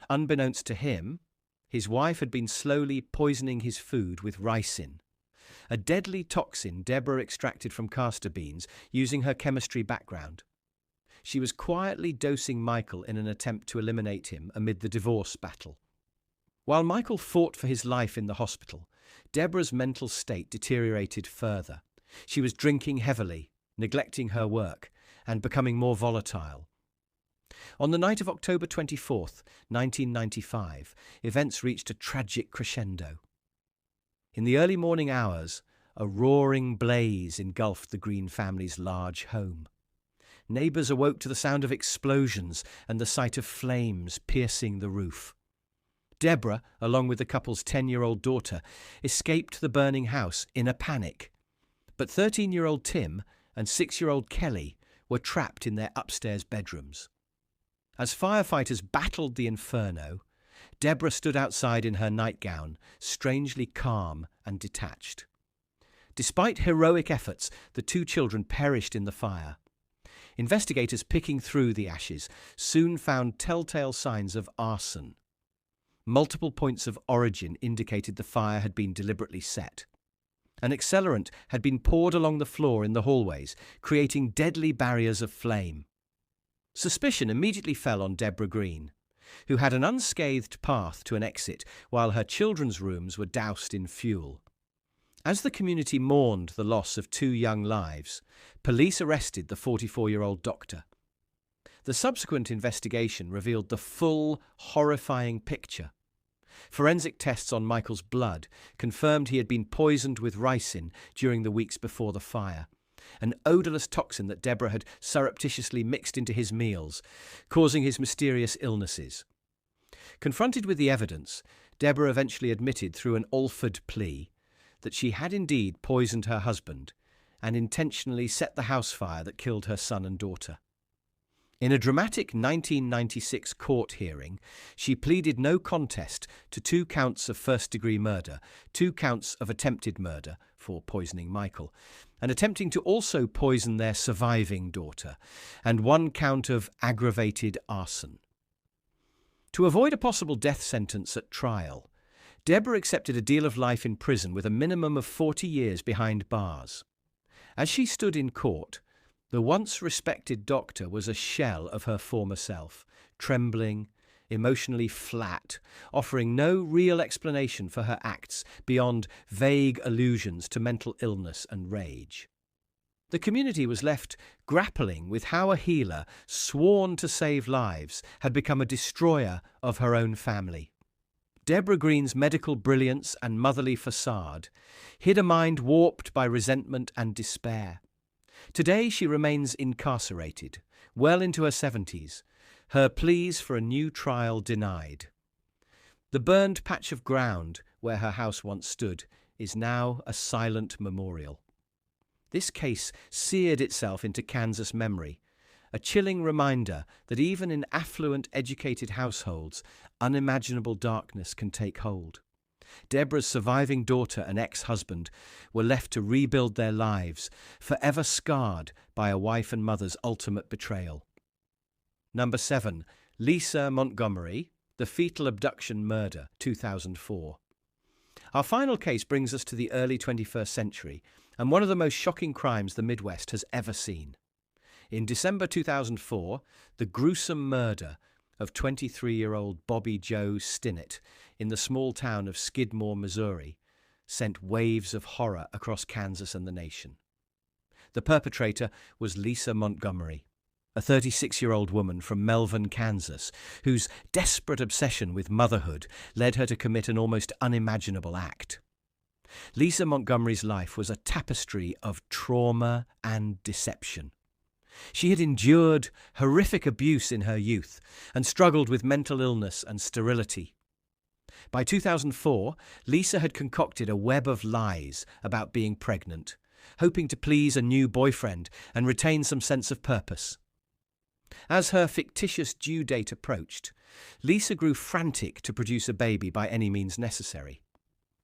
Unbeknownst to him, his wife had been slowly poisoning his food with ricin, a deadly toxin Deborah extracted from castor beans using her chemistry background. She was quietly dosing Michael in an attempt to eliminate him amid the divorce battle. While Michael fought for his life in the hospital, Deborah's mental state deteriorated further. She was drinking heavily, neglecting her work, and becoming more volatile. On the night of October 24th, 1995, events reached a tragic crescendo. In the early morning hours, a roaring blaze engulfed the Green family's large home. Neighbours awoke to the sound of explosions and the sight of flames piercing the roof. Deborah, along with the couple's 10-year-old daughter, escaped the burning house in a panic. But 13-year-old Tim and 6-year-old Kelly were trapped in their upstairs bedrooms. As firefighters battled the inferno, Deborah stood outside in her nightgown, strangely calm and detached. Despite heroic efforts, the 2 children perished in the fire. Investigators picking through the ashes soon found telltale signs of arson. Multiple points of origin indicated the fire had been deliberately set. An accelerant had been poured along the floor in the hallways, creating deadly barriers of flame. Suspicion immediately fell on Deborah Green, who had an unscathed path to an exit while her children's rooms were doused in fuel. As the community mourned the loss of 2 young lives, police arrested the 44-year-old doctor. The subsequent investigation revealed the full, horrifying picture. Forensic tests on Michael's blood confirmed he had been poisoned with ricin during the weeks before the fire, an odourless toxin that Deborah had surreptitiously mixed into his meals, causing his mysterious illnesses. Confronted with the evidence, Deborah eventually admitted through an Alford plea that she had indeed poisoned her husband and intentionally set the house fire that killed her son and daughter. In a dramatic 1996 court hearing, she pleaded no contest to 2 counts of first-degree murder, 2 counts of attempted murder for poisoning Michael, and attempting to also poison their surviving daughter, and 1 count of aggravated arson. To avoid a possible death sentence at trial, Deborah accepted a deal of life in prison with a minimum of 40 years behind bars. As she stood in court, the once respected doctor was a shell of her former self, trembling, emotionally flat, offering no real explanation for her acts beyond vague allusions to mental illness and rage. The community was left grappling with how a healer, sworn to save lives, had become a destroyer of her own family. Deborah Green's medical brilliance and motherly facade hid a mind warped by resentment and despair. Today she remains incarcerated, well into her 70s, her pleas for a new trial denied. The burned patch of ground where her house once stood is now a silent memorial. This case seared itself into Kansas memory, a chilling reminder that even in affluent, educated households, unimaginable darkness can take hold. Deborah's surviving daughter and ex-husband were left to rebuild their lives, forever scarred by a wife and mother's ultimate betrayal. Number 7. Lisa Montgomery, The Fetal Abduction Murder, 2004. Our final case brings us to the early 21st century, and one of the most shocking crimes the Midwest has ever seen. In December 2004, the gruesome murder of 23-year-old Bobby Joe Stinnett in the small town of Skidmore, Missouri, sent waves of horror across Kansas and the nation. The perpetrator was Lisa Montgomery, a 36-year-old woman from Melvin, Kansas, whose desperate obsession with motherhood led her to commit an almost unimaginable act. Lisa Montgomery's life was a tapestry of trauma and deception. She had endured horrific abuse in her youth and struggled with mental illness and sterility. By 2004, Lisa had concocted a web of lies about being pregnant, hoping to please a new boyfriend and retain some sense of purpose. As her fictitious due date approached, Lisa grew frantic to produce a baby by any means necessary.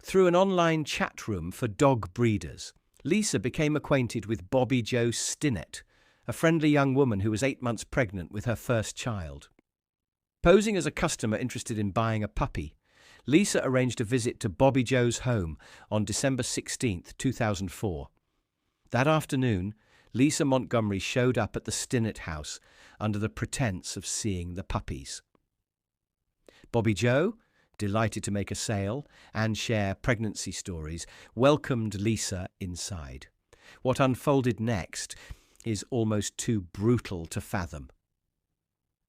Through an online chat room for dog breeders, Lisa became acquainted with Bobby Joe Stinnett, a friendly young woman who was 8 months pregnant with her first child. Posing as a customer interested in buying a puppy, Lisa arranged a visit to Bobby Joe's home on December 16, 2004. That afternoon, Lisa Montgomery showed up at the Stinnett house under the pretense of seeing the puppies. Bobby Joe, delighted to make a sale and share pregnancy stories, welcomed Lisa inside. What unfolded next is almost too brutal to fathom.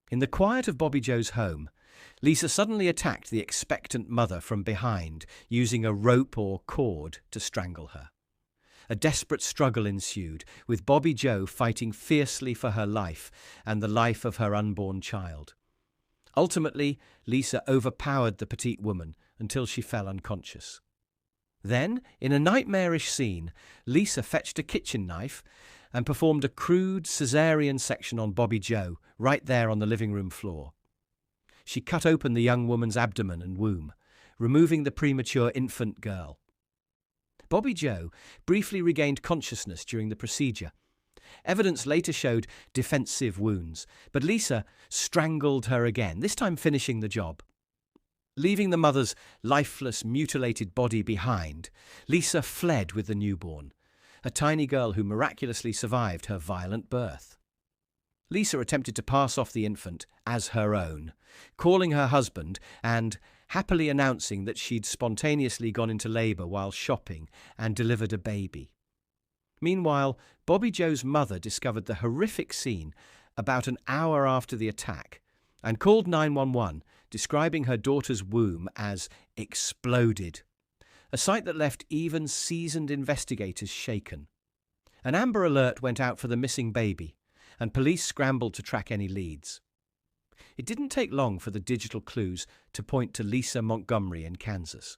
In the quiet of Bobby Joe's home, Lisa suddenly attacked the expectant mother from behind, using a rope or cord to strangle her. A desperate struggle ensued, with Bobby Joe fighting fiercely for her life and the life of her unborn child. Ultimately, Lisa overpowered the petite woman until she fell unconscious. Then, in a nightmarish scene, Lisa fetched a kitchen knife and performed a crude cesarean section on Bobby Joe right there on the living room floor. She cut open the young woman's abdomen and womb, removing the premature infant girl. Bobby Joe briefly regained consciousness during the procedure. Evidence later showed defensive wounds, but Lisa strangled her again, this time finishing the job. Leaving the mother's lifeless, mutilated body behind, Lisa fled with the newborn, a tiny girl who miraculously survived her violent birth. Lisa attempted to pass off the infant as her own, calling her husband and happily announcing that she'd spontaneously gone into labour while shopping and delivered a baby. Meanwhile, Bobby Joe's mother discovered the horrific scene about an hour after the attack and called 911, describing her daughter's womb as exploded, a sight that left even seasoned investigators shaken. An Amber Alert went out for the missing baby, and police scrambled to track any leads. It didn't take long for the digital clues to point to Lisa Montgomery in Kansas.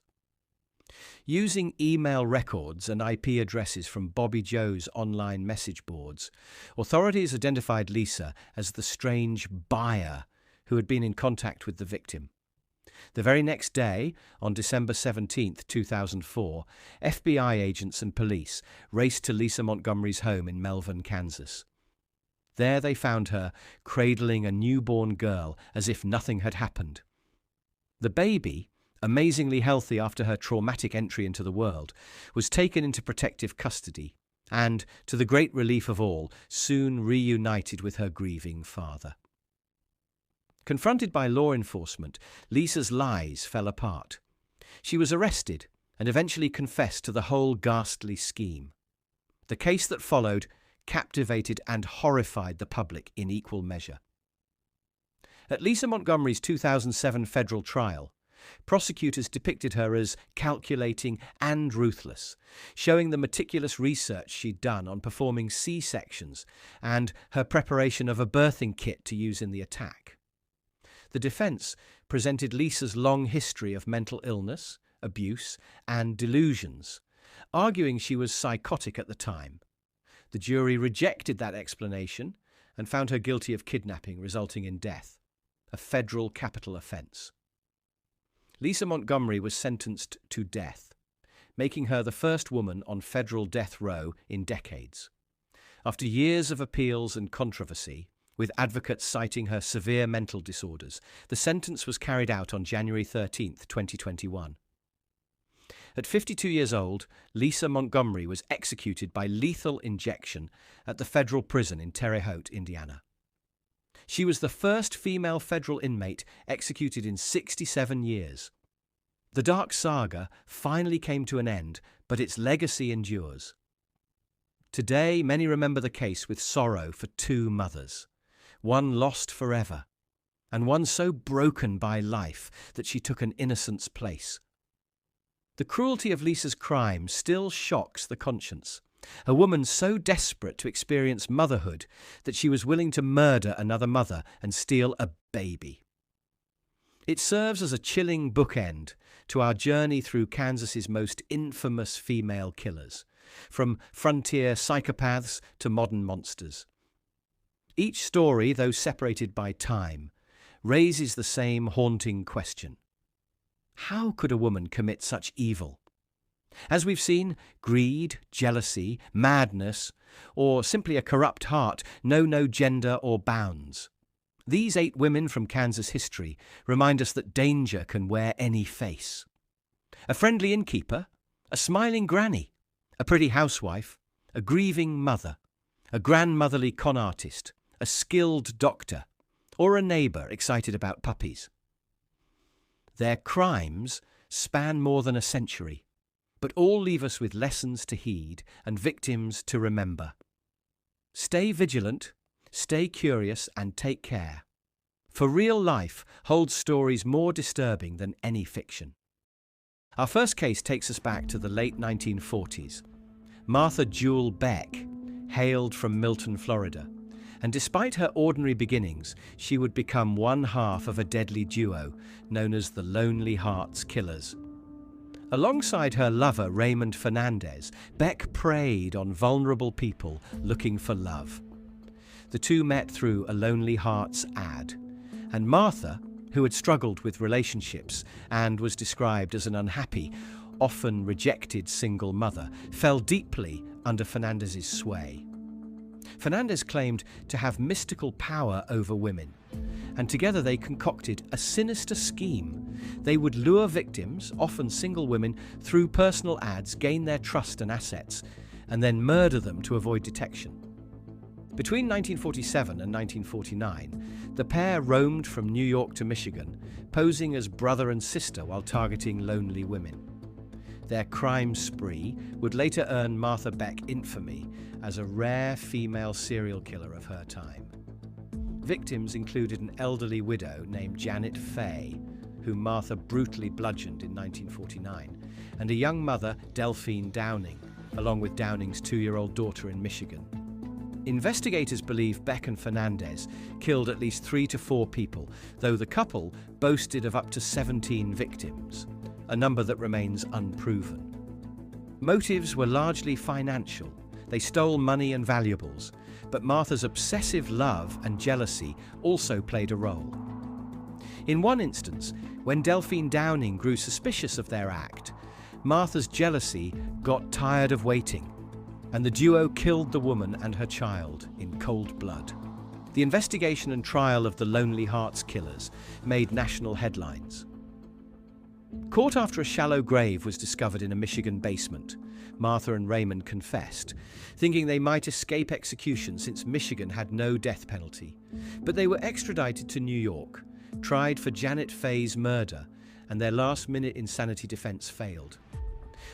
Using email records and IP addresses from Bobby Joe's online message boards, authorities identified Lisa as the strange buyer who had been in contact with the victim. The very next day, on December 17, 2004, FBI agents and police raced to Lisa Montgomery's home in Melvin, Kansas. There they found her cradling a newborn girl as if nothing had happened, The baby, amazingly healthy after her traumatic entry into the world, was taken into protective custody and, to the great relief of all, soon reunited with her grieving father. Confronted by law enforcement, Lisa's lies fell apart. She was arrested and eventually confessed to the whole ghastly scheme. The case that followed captivated and horrified the public in equal measure. At Lisa Montgomery's 2007 federal trial, prosecutors depicted her as calculating and ruthless, showing the meticulous research she'd done on performing C-sections and her preparation of a birthing kit to use in the attack. The defense presented Lisa's long history of mental illness, abuse, and delusions, arguing she was psychotic at the time. The jury rejected that explanation and found her guilty of kidnapping resulting in death, a federal capital offense. Lisa Montgomery was sentenced to death, making her the first woman on federal death row in decades. After years of appeals and controversy, with advocates citing her severe mental disorders, the sentence was carried out on January 13, 2021. At 52 years old, Lisa Montgomery was executed by lethal injection at the federal prison in Terre Haute, Indiana. She was the first female federal inmate executed in 67 years. The dark saga finally came to an end, but its legacy endures. Today, many remember the case with sorrow for two mothers, one lost forever, and one so broken by life that she took an innocent's place. The cruelty of Lisa's crime still shocks the conscience. A woman so desperate to experience motherhood that she was willing to murder another mother and steal a baby. It serves as a chilling bookend to our journey through Kansas's most infamous female killers, from frontier psychopaths to modern monsters. Each story, though separated by time, raises the same haunting question. How could a woman commit such evil? As we've seen, greed, jealousy, madness, or simply a corrupt heart know no gender or bounds. These 8 women from Kansas history remind us that danger can wear any face. A friendly innkeeper, a smiling granny, a pretty housewife, a grieving mother, a grandmotherly con artist, a skilled doctor, or a neighbour excited about puppies. Their crimes span more than a century, but all leave us with lessons to heed and victims to remember. Stay vigilant, stay curious, and take care. For real life holds stories more disturbing than any fiction. Our first case takes us back to the late 1940s. Martha Jewel Beck hailed from Milton, Florida, and despite her ordinary beginnings, she would become one half of a deadly duo known as the Lonely Hearts Killers. Alongside her lover Raymond Fernandez, Beck preyed on vulnerable people looking for love. The two met through a Lonely Hearts ad, and Martha, who had struggled with relationships and was described as an unhappy, often rejected single mother, fell deeply under Fernandez's sway. Fernandez claimed to have mystical power over women, and together they concocted a sinister scheme. They would lure victims, often single women, through personal ads, gain their trust and assets, and then murder them to avoid detection. Between 1947 and 1949, the pair roamed from New York to Michigan, posing as brother and sister while targeting lonely women. Their crime spree would later earn Martha Beck infamy as a rare female serial killer of her time. Victims included an elderly widow named Janet Fay, whom Martha brutally bludgeoned in 1949, and a young mother, Delphine Downing, along with Downing's 2-year-old daughter in Michigan. Investigators believe Beck and Fernandez killed at least 3 to 4 people, though the couple boasted of up to 17 victims, a number that remains unproven. Motives were largely financial. They stole money and valuables, but Martha's obsessive love and jealousy also played a role. In one instance, when Delphine Downing grew suspicious of their act, Martha's jealousy got tired of waiting, and the duo killed the woman and her child in cold blood. The investigation and trial of the Lonely Hearts Killers made national headlines. Caught after a shallow grave was discovered in a Michigan basement, Martha and Raymond confessed, thinking they might escape execution since Michigan had no death penalty. But they were extradited to New York, tried for Janet Fay's murder, and their last-minute insanity defense failed.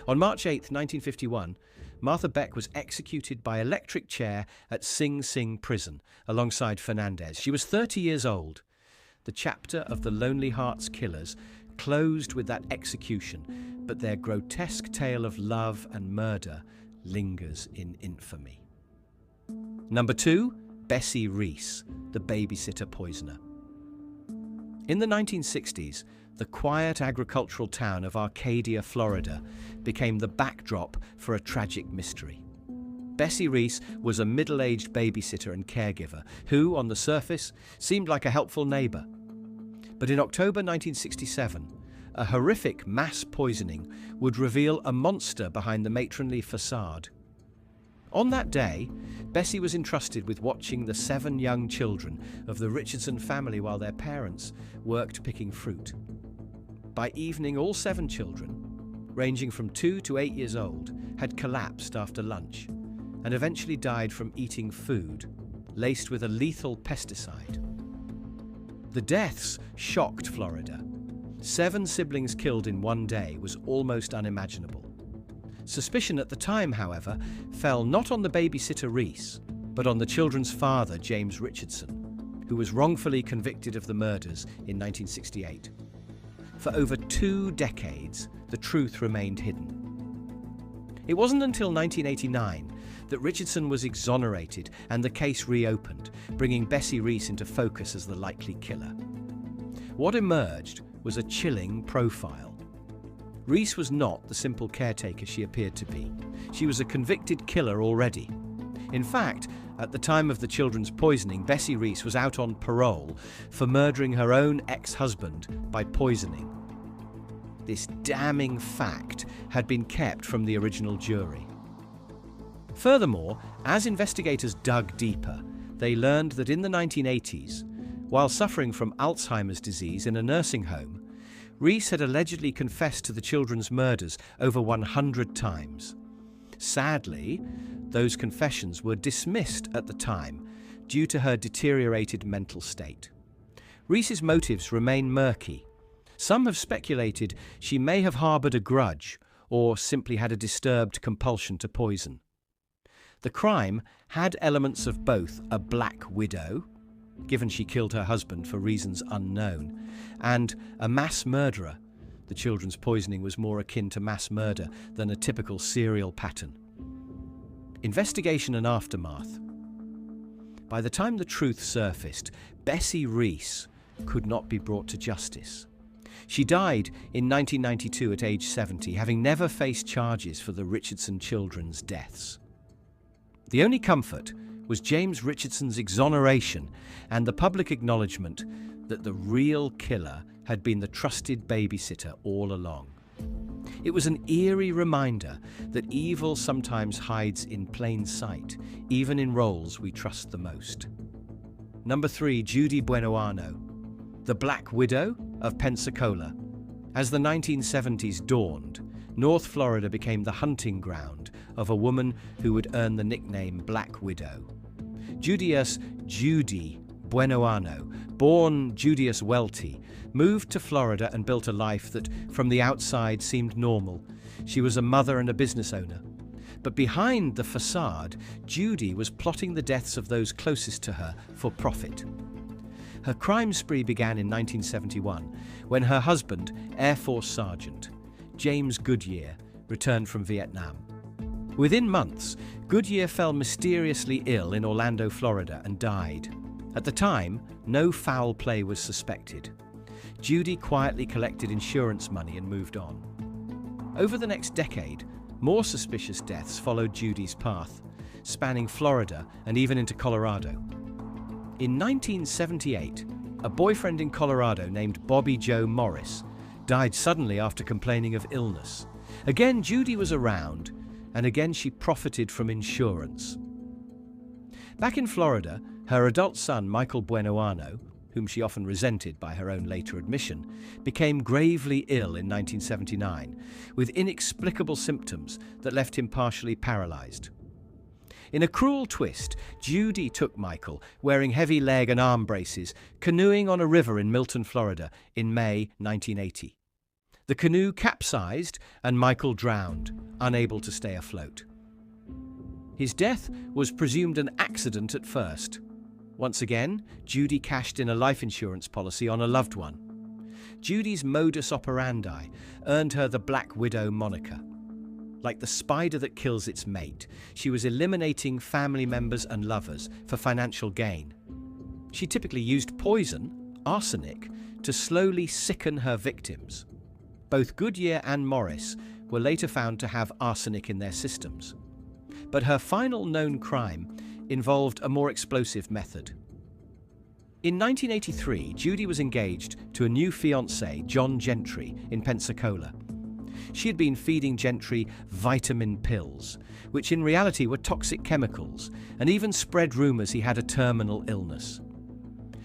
On March 8, 1951, Martha Beck was executed by electric chair at Sing Sing prison alongside Fernandez. She was 30 years old. The chapter of the Lonely Hearts Killers closed with that execution, but their grotesque tale of love and murder lingers in infamy. Number 2, Bessie Reese, the babysitter poisoner. In the 1960s, the quiet agricultural town of Arcadia, Florida, became the backdrop for a tragic mystery. Bessie Reese was a middle-aged babysitter and caregiver who, on the surface, seemed like a helpful neighbor. But in October 1967, a horrific mass poisoning would reveal a monster behind the matronly facade. On that day, Bessie was entrusted with watching the 7 young children of the Richardson family while their parents worked picking fruit. By evening, all 7 children, ranging from 2 to 8 years old, had collapsed after lunch and eventually died from eating food laced with a lethal pesticide. The deaths shocked Florida. 7 siblings killed in one day was almost unimaginable. Suspicion at the time, however, fell not on the babysitter Reese, but on the children's father, James Richardson, who was wrongfully convicted of the murders in 1968. For over 2 decades, the truth remained hidden. It wasn't until 1989 that Richardson was exonerated and the case reopened, bringing Bessie Reese into focus as the likely killer. What emerged was a chilling profile. Reese was not the simple caretaker she appeared to be. She was a convicted killer already. In fact, at the time of the children's poisoning, Bessie Reese was out on parole for murdering her own ex-husband by poisoning. This damning fact had been kept from the original jury. Furthermore, as investigators dug deeper, they learned that in the 1980s, while suffering from Alzheimer's disease in a nursing home, Reese had allegedly confessed to the children's murders over 100 times. Sadly, those confessions were dismissed at the time due to her deteriorated mental state. Reese's motives remain murky. Some have speculated she may have harbored a grudge or simply had a disturbed compulsion to poison. The crime had elements of both a black widow, given she killed her husband for reasons unknown, and a mass murderer. The children's poisoning was more akin to mass murder than a typical serial pattern. Investigation and aftermath. By the time the truth surfaced, Bessie Reese could not be brought to justice. She died in 1992 at age 70, having never faced charges for the Richardson children's deaths. The only comfort was James Richardson's exoneration and the public acknowledgement that the real killer had been the trusted babysitter all along. It was an eerie reminder that evil sometimes hides in plain sight, even in roles we trust the most. Number 3, Judy Buenoano, the Black Widow of Pensacola. As the 1970s dawned, North Florida became the hunting ground of a woman who would earn the nickname Black Widow. Judy Buenoano, born Judius Welty, moved to Florida and built a life that, from the outside, seemed normal. She was a mother and a business owner. But behind the facade, Judy was plotting the deaths of those closest to her for profit. Her crime spree began in 1971, when her husband, Air Force Sergeant James Goodyear, returned from Vietnam. Within months, Goodyear fell mysteriously ill in Orlando, Florida, and died. At the time, no foul play was suspected. Judy quietly collected insurance money and moved on. Over the next decade, more suspicious deaths followed Judy's path, spanning Florida and even into Colorado. In 1978, a boyfriend in Colorado named Bobby Joe Morris died suddenly after complaining of illness. Again, Judy was around, and again she profited from insurance. Back in Florida, her adult son, Michael Buenoano, whom she often resented by her own later admission, became gravely ill in 1979 with inexplicable symptoms that left him partially paralyzed. In a cruel twist, Judy took Michael, wearing heavy leg and arm braces, canoeing on a river in Milton, Florida, in May 1980. The canoe capsized and Michael drowned, unable to stay afloat. His death was presumed an accident at first. Once again, Judy cashed in a life insurance policy on a loved one. Judy's modus operandi earned her the Black Widow moniker. Like the spider that kills its mate, she was eliminating family members and lovers for financial gain. She typically used poison, arsenic, to slowly sicken her victims. Both Goodyear and Morris were later found to have arsenic in their systems. But her final known crime involved a more explosive method. In 1983, Judy was engaged to a new fiancé, John Gentry, in Pensacola. She had been feeding Gentry vitamin pills, which in reality were toxic chemicals, and even spread rumors he had a terminal illness.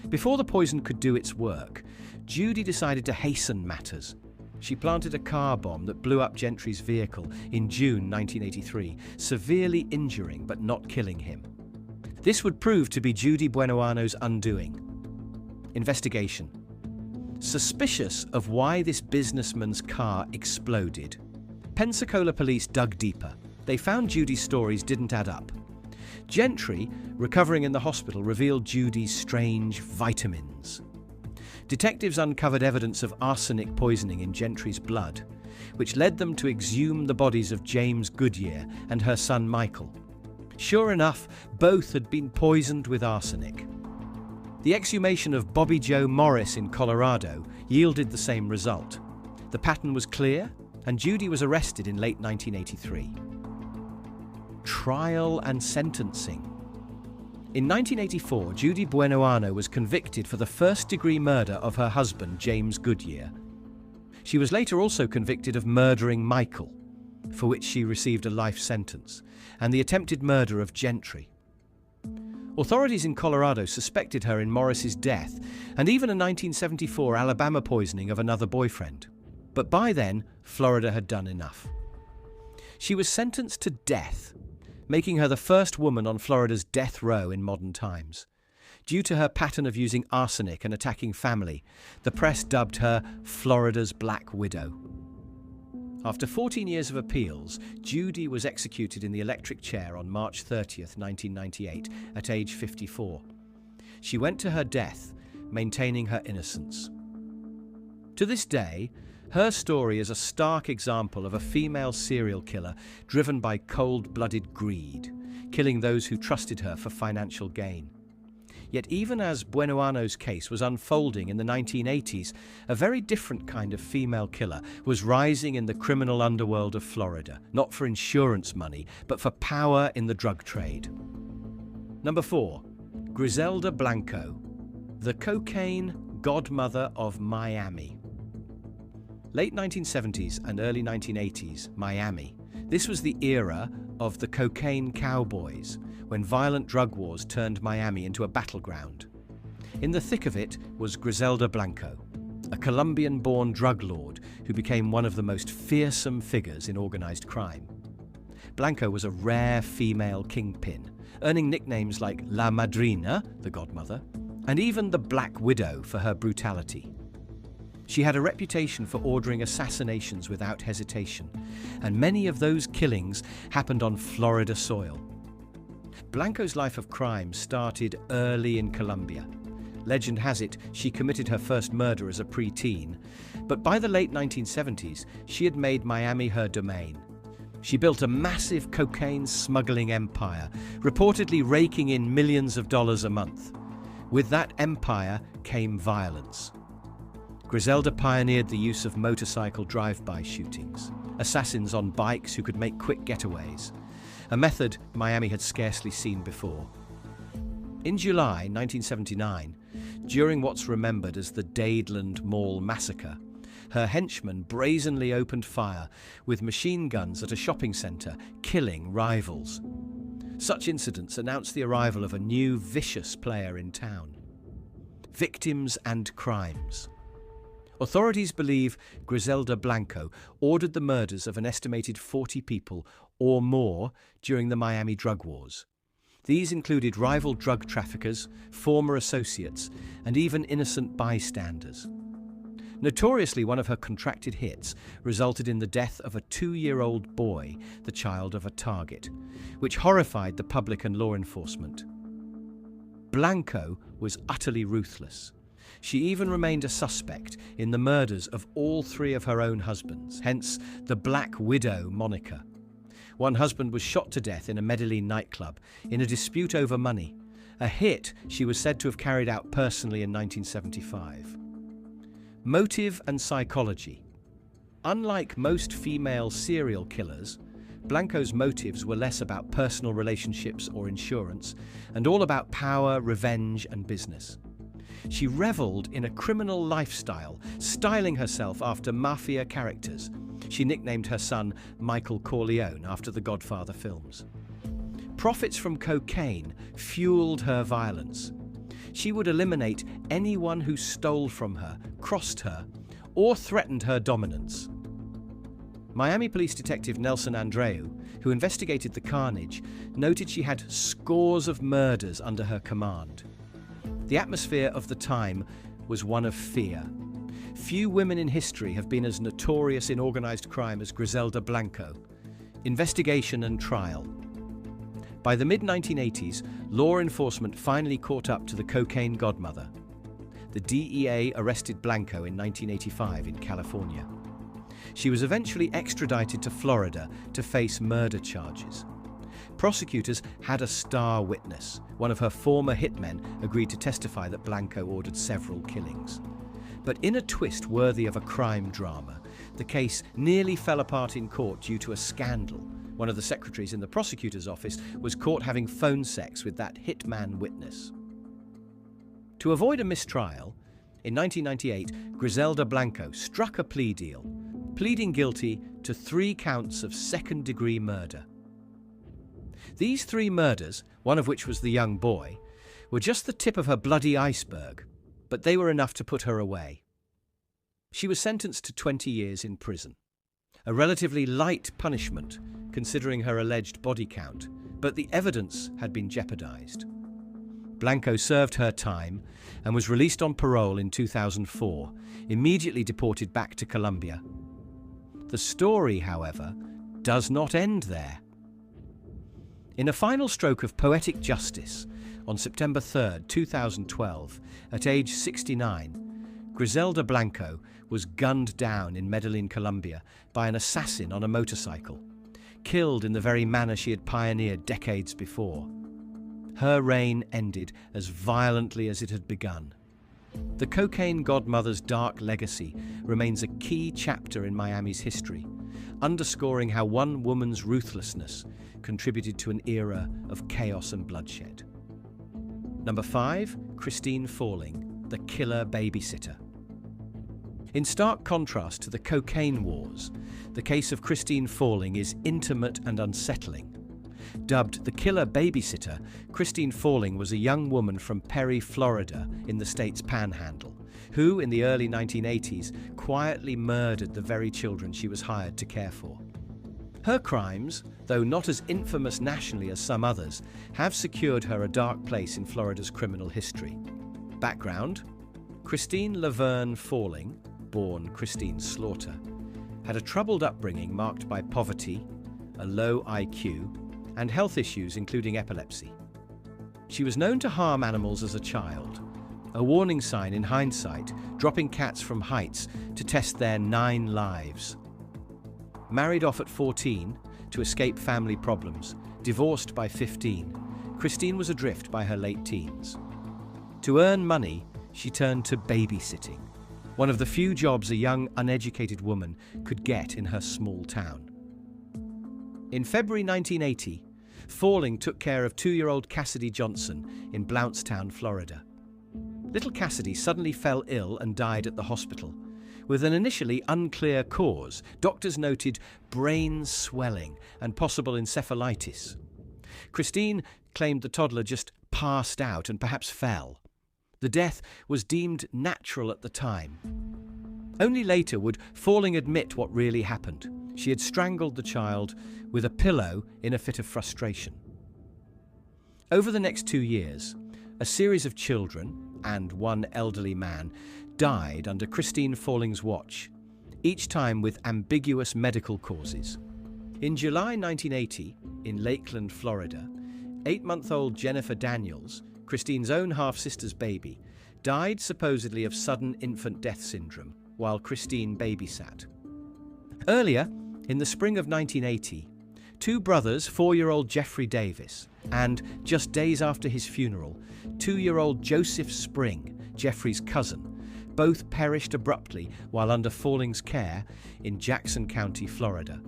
Before the poison could do its work, Judy decided to hasten matters. She planted a car bomb that blew up Gentry's vehicle in June 1983, severely injuring but not killing him. This would prove to be Judy Buenoano's undoing. Investigation. Suspicious of why this businessman's car exploded, Pensacola police dug deeper. They found Judy's stories didn't add up. Gentry, recovering in the hospital, revealed Judy's strange vitamins. Detectives uncovered evidence of arsenic poisoning in Gentry's blood, which led them to exhume the bodies of James Goodyear and her son Michael. Sure enough, both had been poisoned with arsenic. The exhumation of Bobby Joe Morris in Colorado yielded the same result. The pattern was clear, and Judy was arrested in late 1983. Trial and sentencing. In 1984, Judy Buenoano was convicted for the first-degree murder of her husband, James Goodyear. She was later also convicted of murdering Michael, for which she received a life sentence, and the attempted murder of Gentry. Authorities in Colorado suspected her in Morris's death and even a 1974 Alabama poisoning of another boyfriend. But by then, Florida had done enough. She was sentenced to death, making her the first woman on Florida's death row in modern times. Due to her pattern of using arsenic and attacking family, the press dubbed her Florida's Black Widow. After 14 years of appeals, Judy was executed in the electric chair on March 30th, 1998, at age 54. She went to her death, maintaining her innocence. To this day, her story is a stark example of a female serial killer driven by cold-blooded greed, killing those who trusted her for financial gain. Yet even as Buenoano's case was unfolding in the 1980s, a very different kind of female killer was rising in the criminal underworld of Florida, not for insurance money, but for power in the drug trade. Number 4. Griselda Blanco, the cocaine godmother of Miami. Late 1970s and early 1980s, Miami. This was the era of the cocaine cowboys, when violent drug wars turned Miami into a battleground. In the thick of it was Griselda Blanco, a Colombian-born drug lord who became one of the most fearsome figures in organized crime. Blanco was a rare female kingpin, earning nicknames like La Madrina, the godmother, and even the Black Widow for her brutality. She had a reputation for ordering assassinations without hesitation, and many of those killings happened on Florida soil. Blanco's life of crime started early in Colombia. Legend has it she committed her first murder as a preteen, but by the late 1970s, she had made Miami her domain. She built a massive cocaine smuggling empire, reportedly raking in millions of dollars a month. With that empire came violence. Griselda pioneered the use of motorcycle drive-by shootings, assassins on bikes who could make quick getaways, a method Miami had scarcely seen before. In July 1979, during what's remembered as the Dadeland Mall massacre, her henchmen brazenly opened fire with machine guns at a shopping centre, killing rivals. Such incidents announced the arrival of a new vicious player in town. Victims and Crimes. Authorities believe Griselda Blanco ordered the murders of an estimated 40 people or more during the Miami drug wars. These included rival drug traffickers, former associates, and even innocent bystanders. Notoriously, one of her contracted hits resulted in the death of a 2-year-old boy, the child of a target, which horrified the public and law enforcement. Blanco was utterly ruthless. She even remained a suspect in the murders of all 3 of her own husbands, hence the Black Widow moniker. One husband was shot to death in a Medellin nightclub in a dispute over money, a hit she was said to have carried out personally in 1975. Motive and psychology. Unlike most female serial killers, Blanco's motives were less about personal relationships or insurance, and all about power, revenge, and business. She reveled in a criminal lifestyle, styling herself after mafia characters. She nicknamed her son Michael Corleone after the Godfather films. Profits from cocaine fueled her violence. She would eliminate anyone who stole from her, crossed her, or threatened her dominance. Miami Police Detective Nelson Andreu, who investigated the carnage, noted she had scores of murders under her command. The atmosphere of the time was one of fear. Few women in history have been as notorious in organized crime as Griselda Blanco. Investigation and trial. By the mid-1980s, law enforcement finally caught up to the cocaine godmother. The DEA arrested Blanco in 1985 in California. She was eventually extradited to Florida to face murder charges. Prosecutors had a star witness. One of her former hitmen agreed to testify that Blanco ordered several killings. But in a twist worthy of a crime drama, the case nearly fell apart in court due to a scandal. One of the secretaries in the prosecutor's office was caught having phone sex with that hitman witness. To avoid a mistrial, in 1998, Griselda Blanco struck a plea deal, pleading guilty to 3 counts of second-degree murder. These 3 murders, one of which was the young boy, were just the tip of her bloody iceberg, but they were enough to put her away. She was sentenced to 20 years in prison, a relatively light punishment considering her alleged body count, but the evidence had been jeopardized. Blanco served her time and was released on parole in 2004, immediately deported back to Colombia. The story, however, does not end there. In a final stroke of poetic justice, on September 3, 2012, at age 69, Griselda Blanco was gunned down in Medellin, Colombia, by an assassin on a motorcycle, killed in the very manner she had pioneered decades before. Her reign ended as violently as it had begun. The cocaine godmother's dark legacy remains a key chapter in Miami's history, underscoring how one woman's ruthlessness contributed to an era of chaos and bloodshed. Number 5, Christine Falling, the killer babysitter. In stark contrast to the cocaine wars, the case of Christine Falling is intimate and unsettling. Dubbed the killer babysitter, Christine Falling was a young woman from Perry, Florida, in the state's panhandle, who, in the early 1980s, quietly murdered the very children she was hired to care for. Her crimes, though not as infamous nationally as some others, have secured her a dark place in Florida's criminal history. Background: Christine Laverne Falling, born Christine Slaughter, had a troubled upbringing marked by poverty, a low IQ, and health issues including epilepsy. She was known to harm animals as a child, a warning sign in hindsight, dropping cats from heights to test their 9 lives. Married off at 14 to escape family problems, divorced by 15, Christine was adrift by her late teens. To earn money, she turned to babysitting, one of the few jobs a young, uneducated woman could get in her small town. In February 1980, Falling took care of 2-year-old Cassidy Johnson in Blountstown, Florida. Little Cassidy suddenly fell ill and died at the hospital. With an initially unclear cause, doctors noted brain swelling and possible encephalitis. Christine claimed the toddler just passed out and perhaps fell. The death was deemed natural at the time. Only later would Falling admit what really happened. She had strangled the child with a pillow in a fit of frustration. Over the next 2 years, a series of children and one elderly man died under Christine Falling's watch, each time with ambiguous medical causes. In July 1980, in Lakeland, Florida, 8-month-old Jennifer Daniels, Christine's own half-sister's baby, died supposedly of sudden infant death syndrome while Christine babysat. Earlier, in the spring of 1980, 2 brothers, 4-year-old Jeffrey Davis, and just days after his funeral, 2-year-old Joseph Spring, Jeffrey's cousin, both perished abruptly while under Falling's care in Jackson County, Florida.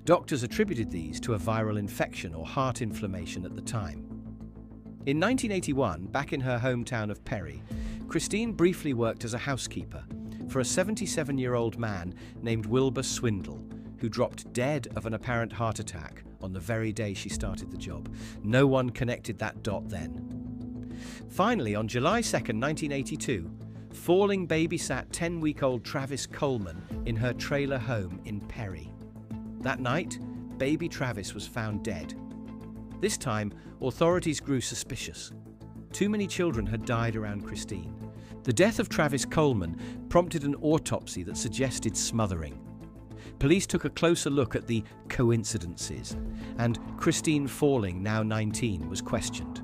Doctors attributed these to a viral infection or heart inflammation at the time. In 1981, back in her hometown of Perry, Christine briefly worked as a housekeeper for a 77-year-old man named Wilbur Swindle, who dropped dead of an apparent heart attack on the very day she started the job. No one connected that dot then. Finally, on July 2nd, 1982, Falling babysat 10-week-old Travis Coleman in her trailer home in Perry. That night, baby Travis was found dead. This time, authorities grew suspicious. Too many children had died around Christine. The death of Travis Coleman prompted an autopsy that suggested smothering. Police took a closer look at the coincidences, and Christine Falling, now 19, was questioned.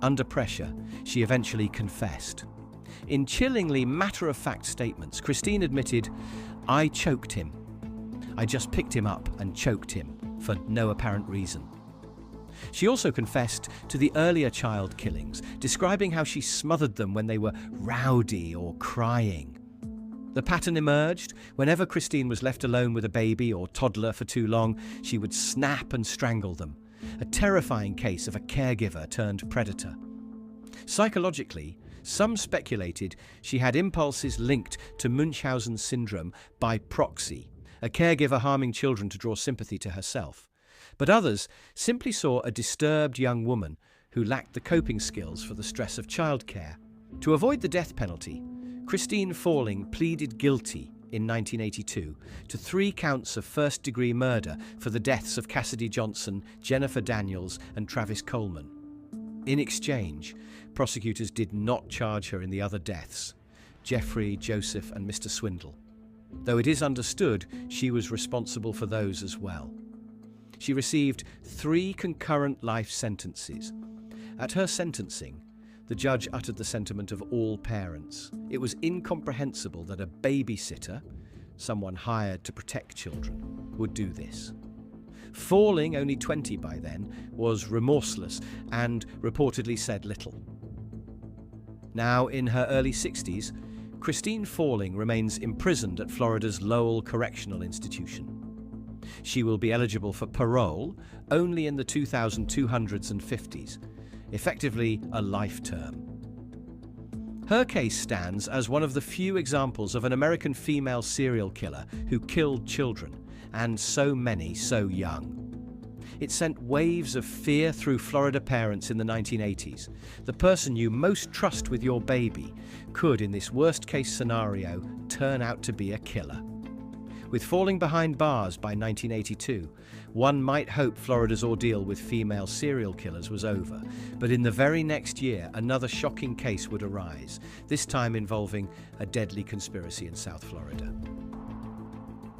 Under pressure, she eventually confessed. In chillingly matter-of-fact statements, Christine admitted, "I choked him. I just picked him up and choked him for no apparent reason." She also confessed to the earlier child killings, describing how she smothered them when they were rowdy or crying. The pattern emerged. Whenever Christine was left alone with a baby or toddler for too long, she would snap and strangle them, a terrifying case of a caregiver turned predator. Psychologically, some speculated she had impulses linked to Munchausen syndrome by proxy, a caregiver harming children to draw sympathy to herself. But others simply saw a disturbed young woman who lacked the coping skills for the stress of childcare. To avoid the death penalty, Christine Falling pleaded guilty in 1982 to 3 counts of first-degree murder for the deaths of Cassidy Johnson, Jennifer Daniels, and Travis Coleman. In exchange, prosecutors did not charge her in the other deaths, Jeffrey, Joseph, and Mr. Swindle, though it is understood she was responsible for those as well. She received 3 concurrent life sentences. At her sentencing, the judge uttered the sentiment of all parents. It was incomprehensible that a babysitter, someone hired to protect children, would do this. Falling, only 20 by then, was remorseless and reportedly said little. Now in her early 60s, Christine Falling remains imprisoned at Florida's Lowell Correctional Institution. She will be eligible for parole only in the 2200s and 50s, effectively a life term. Her case stands as one of the few examples of an American female serial killer who killed children, and so many so young. It sent waves of fear through Florida parents in the 1980s. The person you most trust with your baby could, in this worst-case scenario, turn out to be a killer. With Falling behind bars by 1982, one might hope Florida's ordeal with female serial killers was over, but in the very next year, another shocking case would arise, this time involving a deadly conspiracy in South Florida.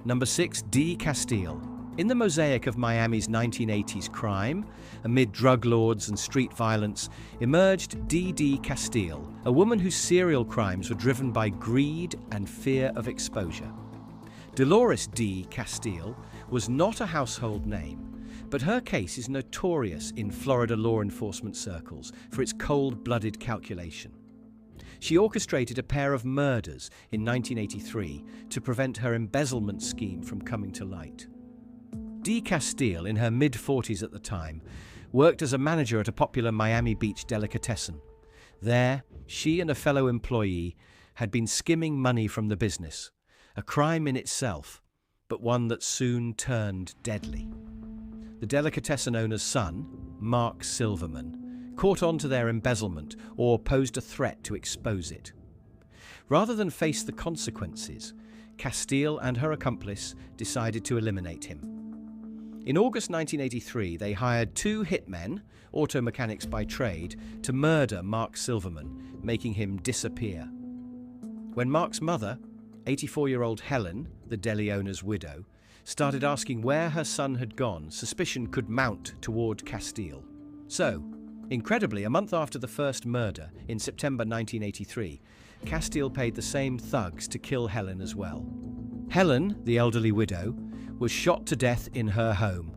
Number 6, Dee Castile. In the mosaic of Miami's 1980s crime, amid drug lords and street violence, emerged Dee Castile, a woman whose serial crimes were driven by greed and fear of exposure. Dolores Dee Castile was not a household name, but her case is notorious in Florida law enforcement circles for its cold-blooded calculation. She orchestrated a pair of murders in 1983 to prevent her embezzlement scheme from coming to light. Dee Castile, in her mid-40s at the time, worked as a manager at a popular Miami Beach delicatessen. There, she and a fellow employee had been skimming money from the business, a crime in itself, but one that soon turned deadly. The delicatessen owner's son, Mark Silverman, caught on to their embezzlement, or posed a threat to expose it. Rather than face the consequences, Castile and her accomplice decided to eliminate him. In August 1983, they hired 2 hitmen, auto mechanics by trade, to murder Mark Silverman, making him disappear. When Mark's mother, 84-year-old Helen, the deli owner's widow, started asking where her son had gone, suspicion could mount toward Castile. So, incredibly, a month after the first murder, in September 1983, Castile paid the same thugs to kill Helen as well. Helen, the elderly widow, was shot to death in her home.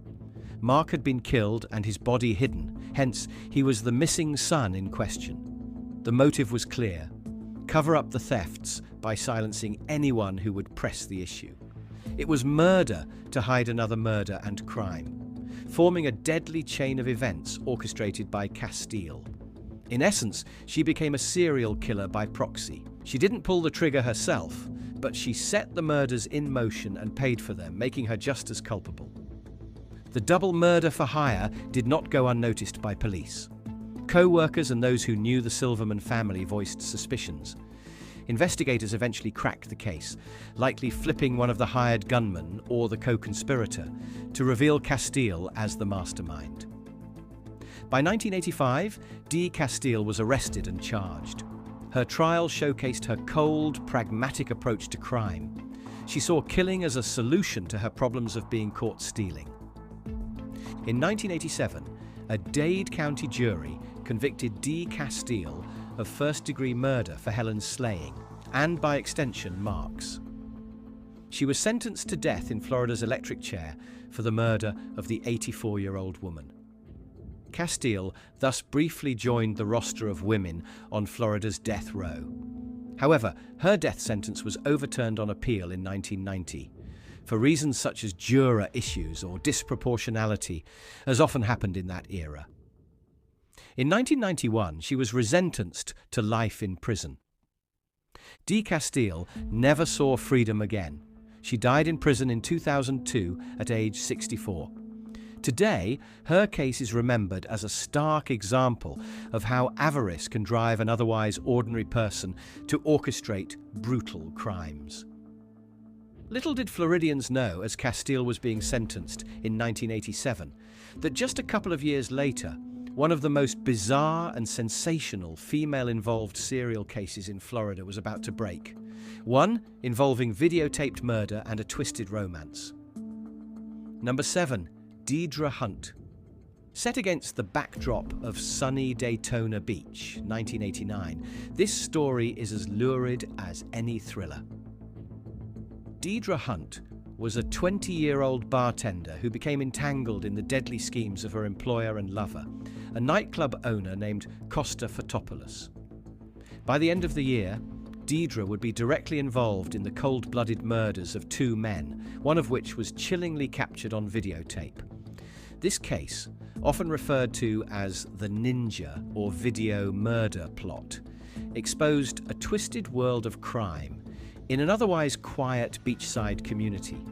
Mark had been killed and his body hidden, hence he was the missing son in question. The motive was clear: cover up the thefts by silencing anyone who would press the issue. It was murder to hide another murder and crime, forming a deadly chain of events orchestrated by Castile. In essence, she became a serial killer by proxy. She didn't pull the trigger herself, but she set the murders in motion and paid for them, making her just as culpable. The double murder for hire did not go unnoticed by police. Co-workers and those who knew the Silverman family voiced suspicions. Investigators eventually cracked the case, likely flipping one of the hired gunmen or the co-conspirator to reveal Castile as the mastermind. By 1985, Dee Castile was arrested and charged. Her trial showcased her cold, pragmatic approach to crime. She saw killing as a solution to her problems of being caught stealing. In 1987, a Dade County jury convicted Dee Castile of first-degree murder for Helen's slaying, and by extension, Mark's. She was sentenced to death in Florida's electric chair for the murder of the 84-year-old woman. Castile thus briefly joined the roster of women on Florida's death row. However, her death sentence was overturned on appeal in 1990, for reasons such as juror issues or disproportionality, as often happened in that era. In 1991, she was resentenced to life in prison. Dee Castile never saw freedom again. She died in prison in 2002 at age 64. Today, her case is remembered as a stark example of how avarice can drive an otherwise ordinary person to orchestrate brutal crimes. Little did Floridians know, as Castile was being sentenced in 1987, that just a couple of years later, one of the most bizarre and sensational female-involved serial cases in Florida was about to break. One involving videotaped murder and a twisted romance. Number 7. Deidre Hunt. Set against the backdrop of sunny Daytona Beach, 1989, this story is as lurid as any thriller. Deidre Hunt was a 20-year-old bartender who became entangled in the deadly schemes of her employer and lover, a nightclub owner named Costa Fotopoulos. By the end of the year, Deidre would be directly involved in the cold-blooded murders of 2 men, one of which was chillingly captured on videotape. This case, often referred to as the Ninja or video murder plot, exposed a twisted world of crime in an otherwise quiet beachside community.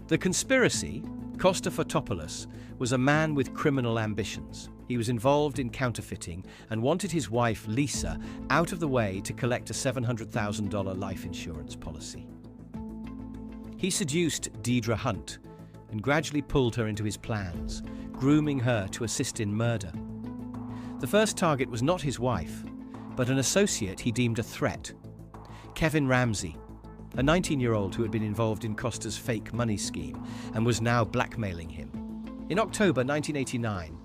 The conspiracy, Costa Fotopoulos, was a man with criminal ambitions. He was involved in counterfeiting and wanted his wife, Lisa, out of the way to collect a $700,000 life insurance policy. He seduced Deidre Hunt and gradually pulled her into his plans, grooming her to assist in murder. The first target was not his wife, but an associate he deemed a threat, Kevin Ramsey, a 19-year-old who had been involved in Costa's fake money scheme and was now blackmailing him. In October 1989,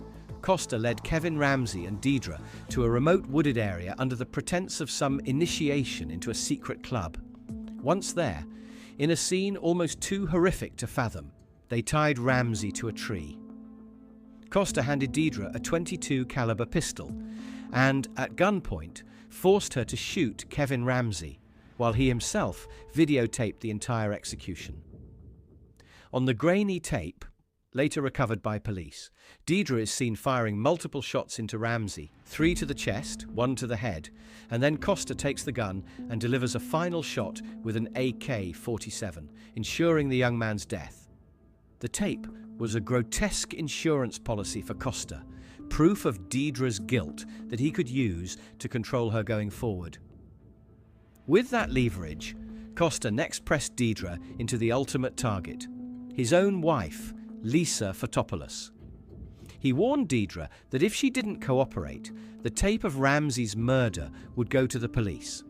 Costa led Kevin Ramsey and Deidre to a remote wooded area under the pretense of some initiation into a secret club. Once there, in a scene almost too horrific to fathom, they tied Ramsey to a tree. Costa handed Deidre a .22 caliber pistol and, at gunpoint, forced her to shoot Kevin Ramsey, while he himself videotaped the entire execution. On the grainy tape, later recovered by police, Deidre is seen firing multiple shots into Ramsey, 3 to the chest, 1 to the head, and then Costa takes the gun and delivers a final shot with an AK-47, ensuring the young man's death. The tape was a grotesque insurance policy for Costa, proof of Deidre's guilt that he could use to control her going forward. With that leverage, Costa next pressed Deidre into the ultimate target, his own wife, Lisa Fotopoulos. He warned Deidre that if she didn't cooperate, the tape of Ramsey's murder would go to the police.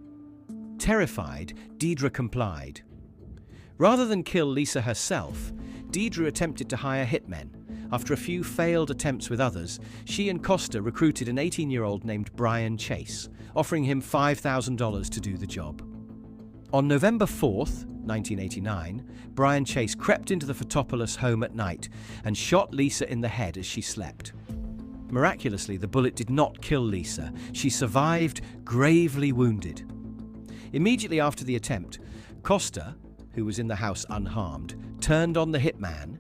Terrified, Deidre complied. Rather than kill Lisa herself, Deidre attempted to hire hitmen. After a few failed attempts with others, she and Costa recruited an 18-year-old named Brian Chase, offering him $5,000 to do the job. On November 4th, 1989, Brian Chase crept into the Fotopoulos home at night and shot Lisa in the head as she slept. Miraculously, the bullet did not kill Lisa. She survived, gravely wounded. Immediately after the attempt, Costa, who was in the house unharmed, turned on the hitman.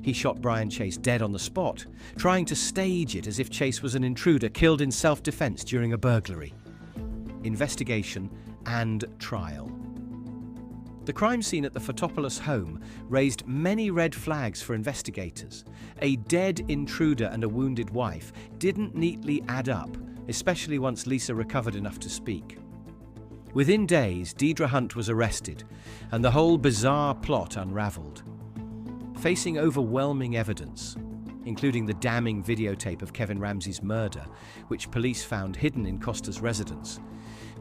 He shot Brian Chase dead on the spot, trying to stage it as if Chase was an intruder killed in self-defense during a burglary. Investigation and trial. The crime scene at the Fotopoulos home raised many red flags for investigators. A dead intruder and a wounded wife didn't neatly add up, especially once Lisa recovered enough to speak. Within days, Deidre Hunt was arrested, and the whole bizarre plot unraveled. Facing overwhelming evidence, including the damning videotape of Kevin Ramsey's murder, which police found hidden in Costa's residence,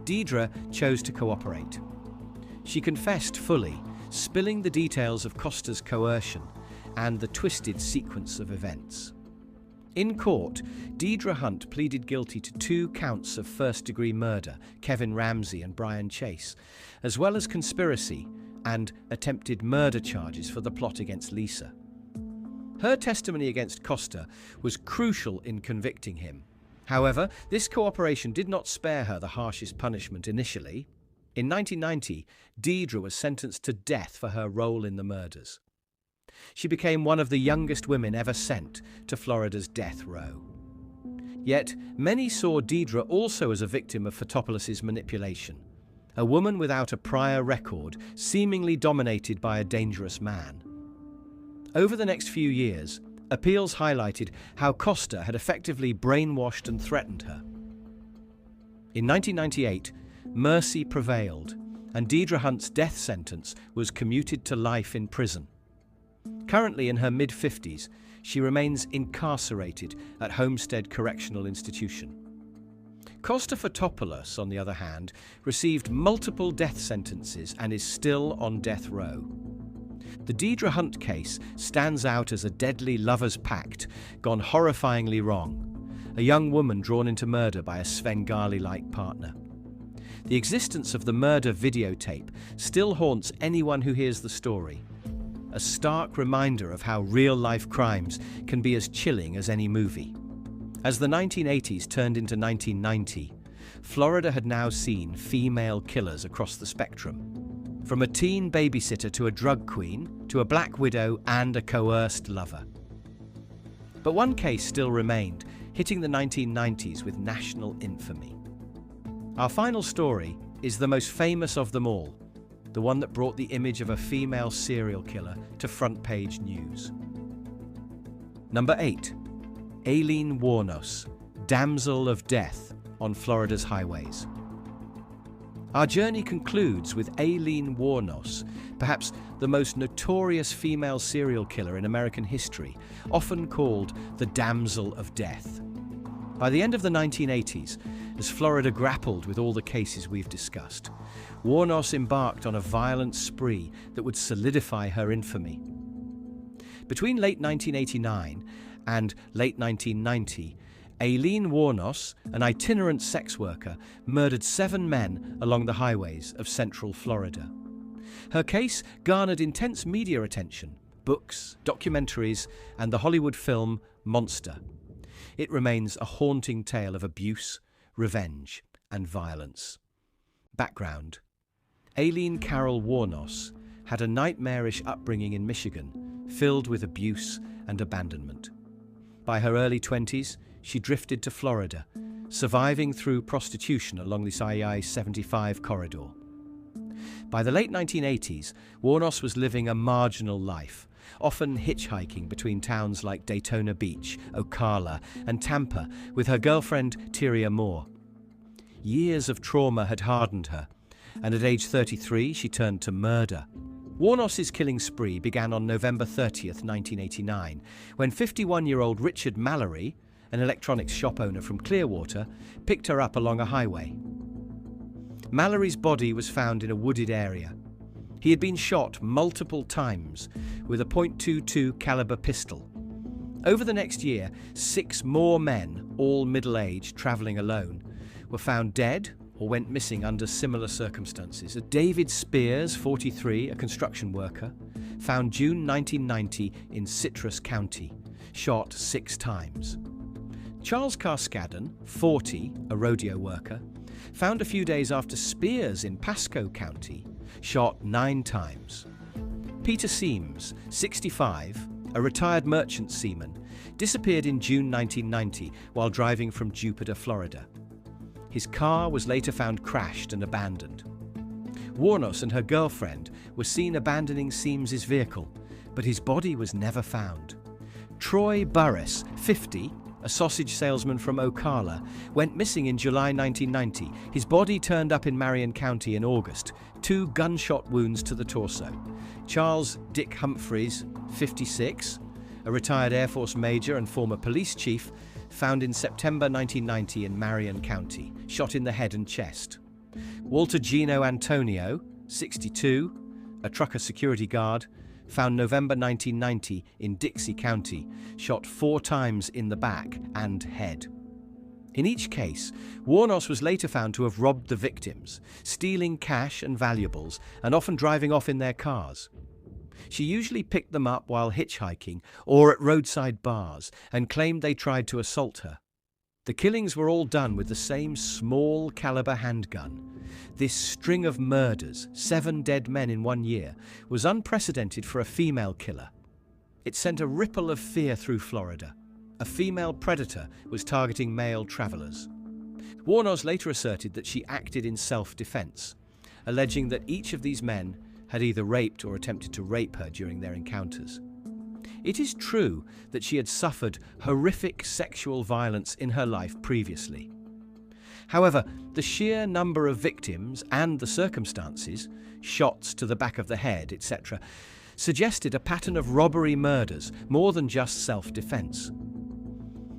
Deidre chose to cooperate. She confessed fully, spilling the details of Costa's coercion and the twisted sequence of events. In court, Deidre Hunt pleaded guilty to 2 counts of first-degree murder, Kevin Ramsey and Brian Chase, as well as conspiracy and attempted murder charges for the plot against Lisa. Her testimony against Costa was crucial in convicting him. However, this cooperation did not spare her the harshest punishment initially. In 1990, Deidre was sentenced to death for her role in the murders. She became one of the youngest women ever sent to Florida's death row. Yet, many saw Deidre also as a victim of Fotopoulos' manipulation, a woman without a prior record, seemingly dominated by a dangerous man. Over the next few years, appeals highlighted how Costa had effectively brainwashed and threatened her. In 1998, mercy prevailed, and Deidre Hunt's death sentence was commuted to life in prison. Currently in her mid-50s, she remains incarcerated at Homestead Correctional Institution. Costa Fotopoulos, on the other hand, received multiple death sentences and is still on death row. The Deidre Hunt case stands out as a deadly lover's pact gone horrifyingly wrong, a young woman drawn into murder by a Svengali-like partner. The existence of the murder videotape still haunts anyone who hears the story, a stark reminder of how real-life crimes can be as chilling as any movie. As the 1980s turned into 1990, Florida had now seen female killers across the spectrum, from a teen babysitter to a drug queen, to a black widow and a coerced lover. But one case still remained, hitting the 1990s with national infamy. Our final story is the most famous of them all, the one that brought the image of a female serial killer to front-page news. Number 8. Aileen Wuornos, Damsel of Death on Florida's highways. Our journey concludes with Aileen Wuornos, perhaps the most notorious female serial killer in American history, often called the Damsel of Death. By the end of the 1980s, as Florida grappled with all the cases we've discussed, Wuornos embarked on a violent spree that would solidify her infamy. Between late 1989 and late 1990, Aileen Wuornos, an itinerant sex worker, murdered 7 men along the highways of central Florida. Her case garnered intense media attention, books, documentaries, and the Hollywood film Monster. It remains a haunting tale of abuse, revenge, and violence. Background: Aileen Carol Wuornos had a nightmarish upbringing in Michigan, filled with abuse and abandonment. By her early 20s, she drifted to Florida, surviving through prostitution along this I-75 corridor. By the late 1980s, Wuornos was living a marginal life, often hitchhiking between towns like Daytona Beach, Ocala, and Tampa with her girlfriend Tyria Moore. Years of trauma had hardened her, and at age 33 she turned to murder. Warnos's killing spree began on November 30th, 1989, when 51-year-old Richard Mallory, an electronics shop owner from Clearwater, picked her up along a highway. Mallory's body was found in a wooded area. He had been shot multiple times with a .22 caliber pistol. Over the next year, 6 more men, all middle-aged, traveling alone, were found dead or went missing under similar circumstances. David Spears, 43, a construction worker, found June 1990 in Citrus County, shot 6 times. Charles Carskadden, 40, a rodeo worker, found a few days after Spears in Pasco County, shot 9 times. Peter Seams, 65, a retired merchant seaman, disappeared in June 1990 while driving from Jupiter, Florida. His car was later found crashed and abandoned. Warnos and her girlfriend were seen abandoning Seams's vehicle, but his body was never found. Troy Burris, 50, a sausage salesman from Ocala, went missing in July 1990. His body turned up in Marion County in August, 2 gunshot wounds to the torso. Charles Dick Humphreys, 56, a retired Air Force major and former police chief, found in September 1990 in Marion County, shot in the head and chest. Walter Gino Antonio, 62, a trucker security guard, found November 1990 in Dixie County, shot 4 times in the back and head. In each case, Warnos was later found to have robbed the victims, stealing cash and valuables, and often driving off in their cars. She usually picked them up while hitchhiking or at roadside bars and claimed they tried to assault her. The killings were all done with the same small caliber handgun. This string of murders, 7 dead men in 1 year, was unprecedented for a female killer. It sent a ripple of fear through Florida. A female predator was targeting male travelers. Warnos later asserted that she acted in self-defense, alleging that each of these men had either raped or attempted to rape her during their encounters. It is true that she had suffered horrific sexual violence in her life previously. However, the sheer number of victims and the circumstances, shots to the back of the head, etc., suggested a pattern of robbery murders more than just self-defense.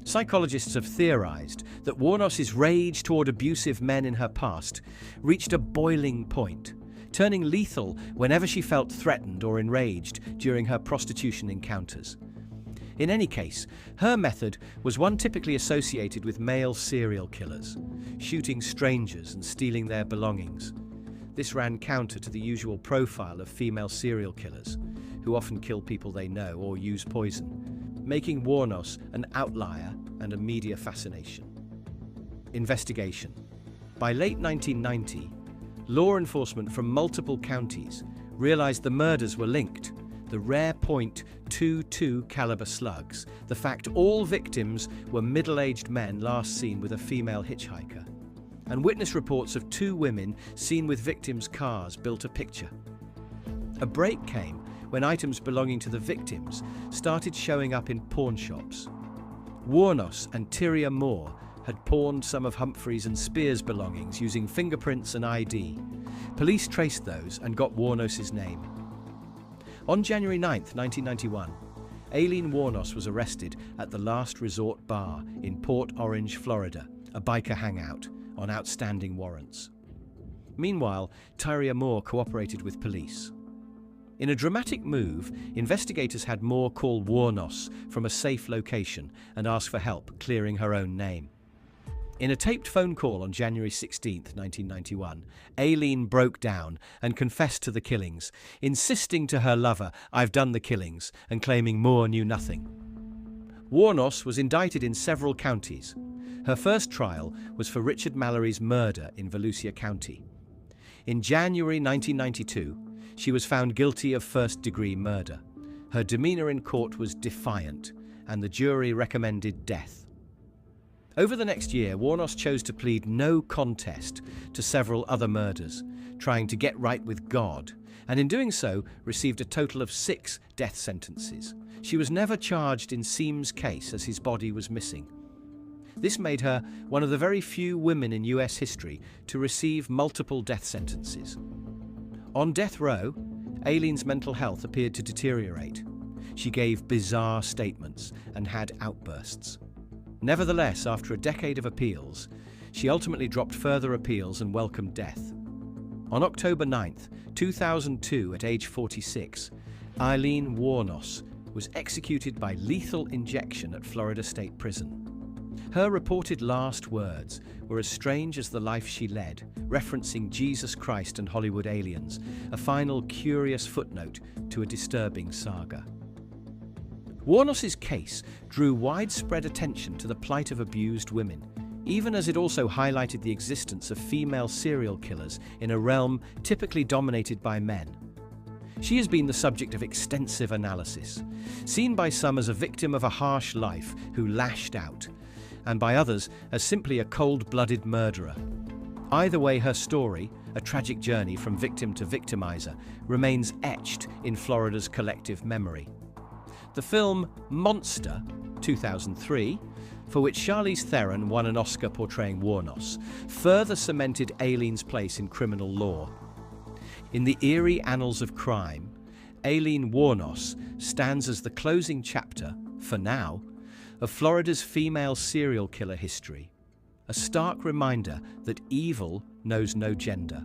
Psychologists have theorized that Warnos's rage toward abusive men in her past reached a boiling point, turning lethal whenever she felt threatened or enraged during her prostitution encounters. In any case, her method was one typically associated with male serial killers, shooting strangers and stealing their belongings. This ran counter to the usual profile of female serial killers, who often kill people they know or use poison, making Warnos an outlier and a media fascination. Investigation. By late 1990, law enforcement from multiple counties realized the murders were linked. The rare .22 caliber slugs, the fact all victims were middle-aged men last seen with a female hitchhiker, and witness reports of 2 women seen with victims' cars built a picture. A break came when items belonging to the victims started showing up in pawn shops. Warnos and Tyria Moore had pawned some of Humphreys and Spears' belongings using fingerprints and ID. Police traced those and got Warnos's name. On January 9, 1991, Aileen Warnos was arrested at the Last Resort Bar in Port Orange, Florida, a biker hangout, on outstanding warrants. Meanwhile, Tyria Moore cooperated with police. In a dramatic move, investigators had Moore call Warnos from a safe location and ask for help clearing her own name. In a taped phone call on January 16, 1991, Aileen broke down and confessed to the killings, insisting to her lover, "I've done the killings," and claiming Moore knew nothing. Warnos was indicted in several counties. Her first trial was for Richard Mallory's murder in Volusia County. In January 1992, she was found guilty of first-degree murder. Her demeanor in court was defiant, and the jury recommended death. Over the next year, Warnos chose to plead no contest to several other murders, trying to get right with God and in doing so received a total of 6 death sentences. She was never charged in Seam's case as his body was missing. This made her one of the very few women in US history to receive multiple death sentences. On death row, Aileen's mental health appeared to deteriorate. She gave bizarre statements and had outbursts. Nevertheless, after a decade of appeals, she ultimately dropped further appeals and welcomed death. On October 9th, 2002, at age 46, Aileen Wuornos was executed by lethal injection at Florida State Prison. Her reported last words were as strange as the life she led, referencing Jesus Christ and Hollywood aliens, a final curious footnote to a disturbing saga. Wuornos's case drew widespread attention to the plight of abused women, even as it also highlighted the existence of female serial killers in a realm typically dominated by men. She has been the subject of extensive analysis, seen by some as a victim of a harsh life who lashed out, and by others as simply a cold-blooded murderer. Either way, her story, a tragic journey from victim to victimizer, remains etched in Florida's collective memory. The film Monster, 2003, for which Charlize Theron won an Oscar portraying Wuornos, further cemented Aileen's place in criminal law. In the eerie annals of crime, Aileen Wuornos stands as the closing chapter, for now, of Florida's female serial killer history, a stark reminder that evil knows no gender.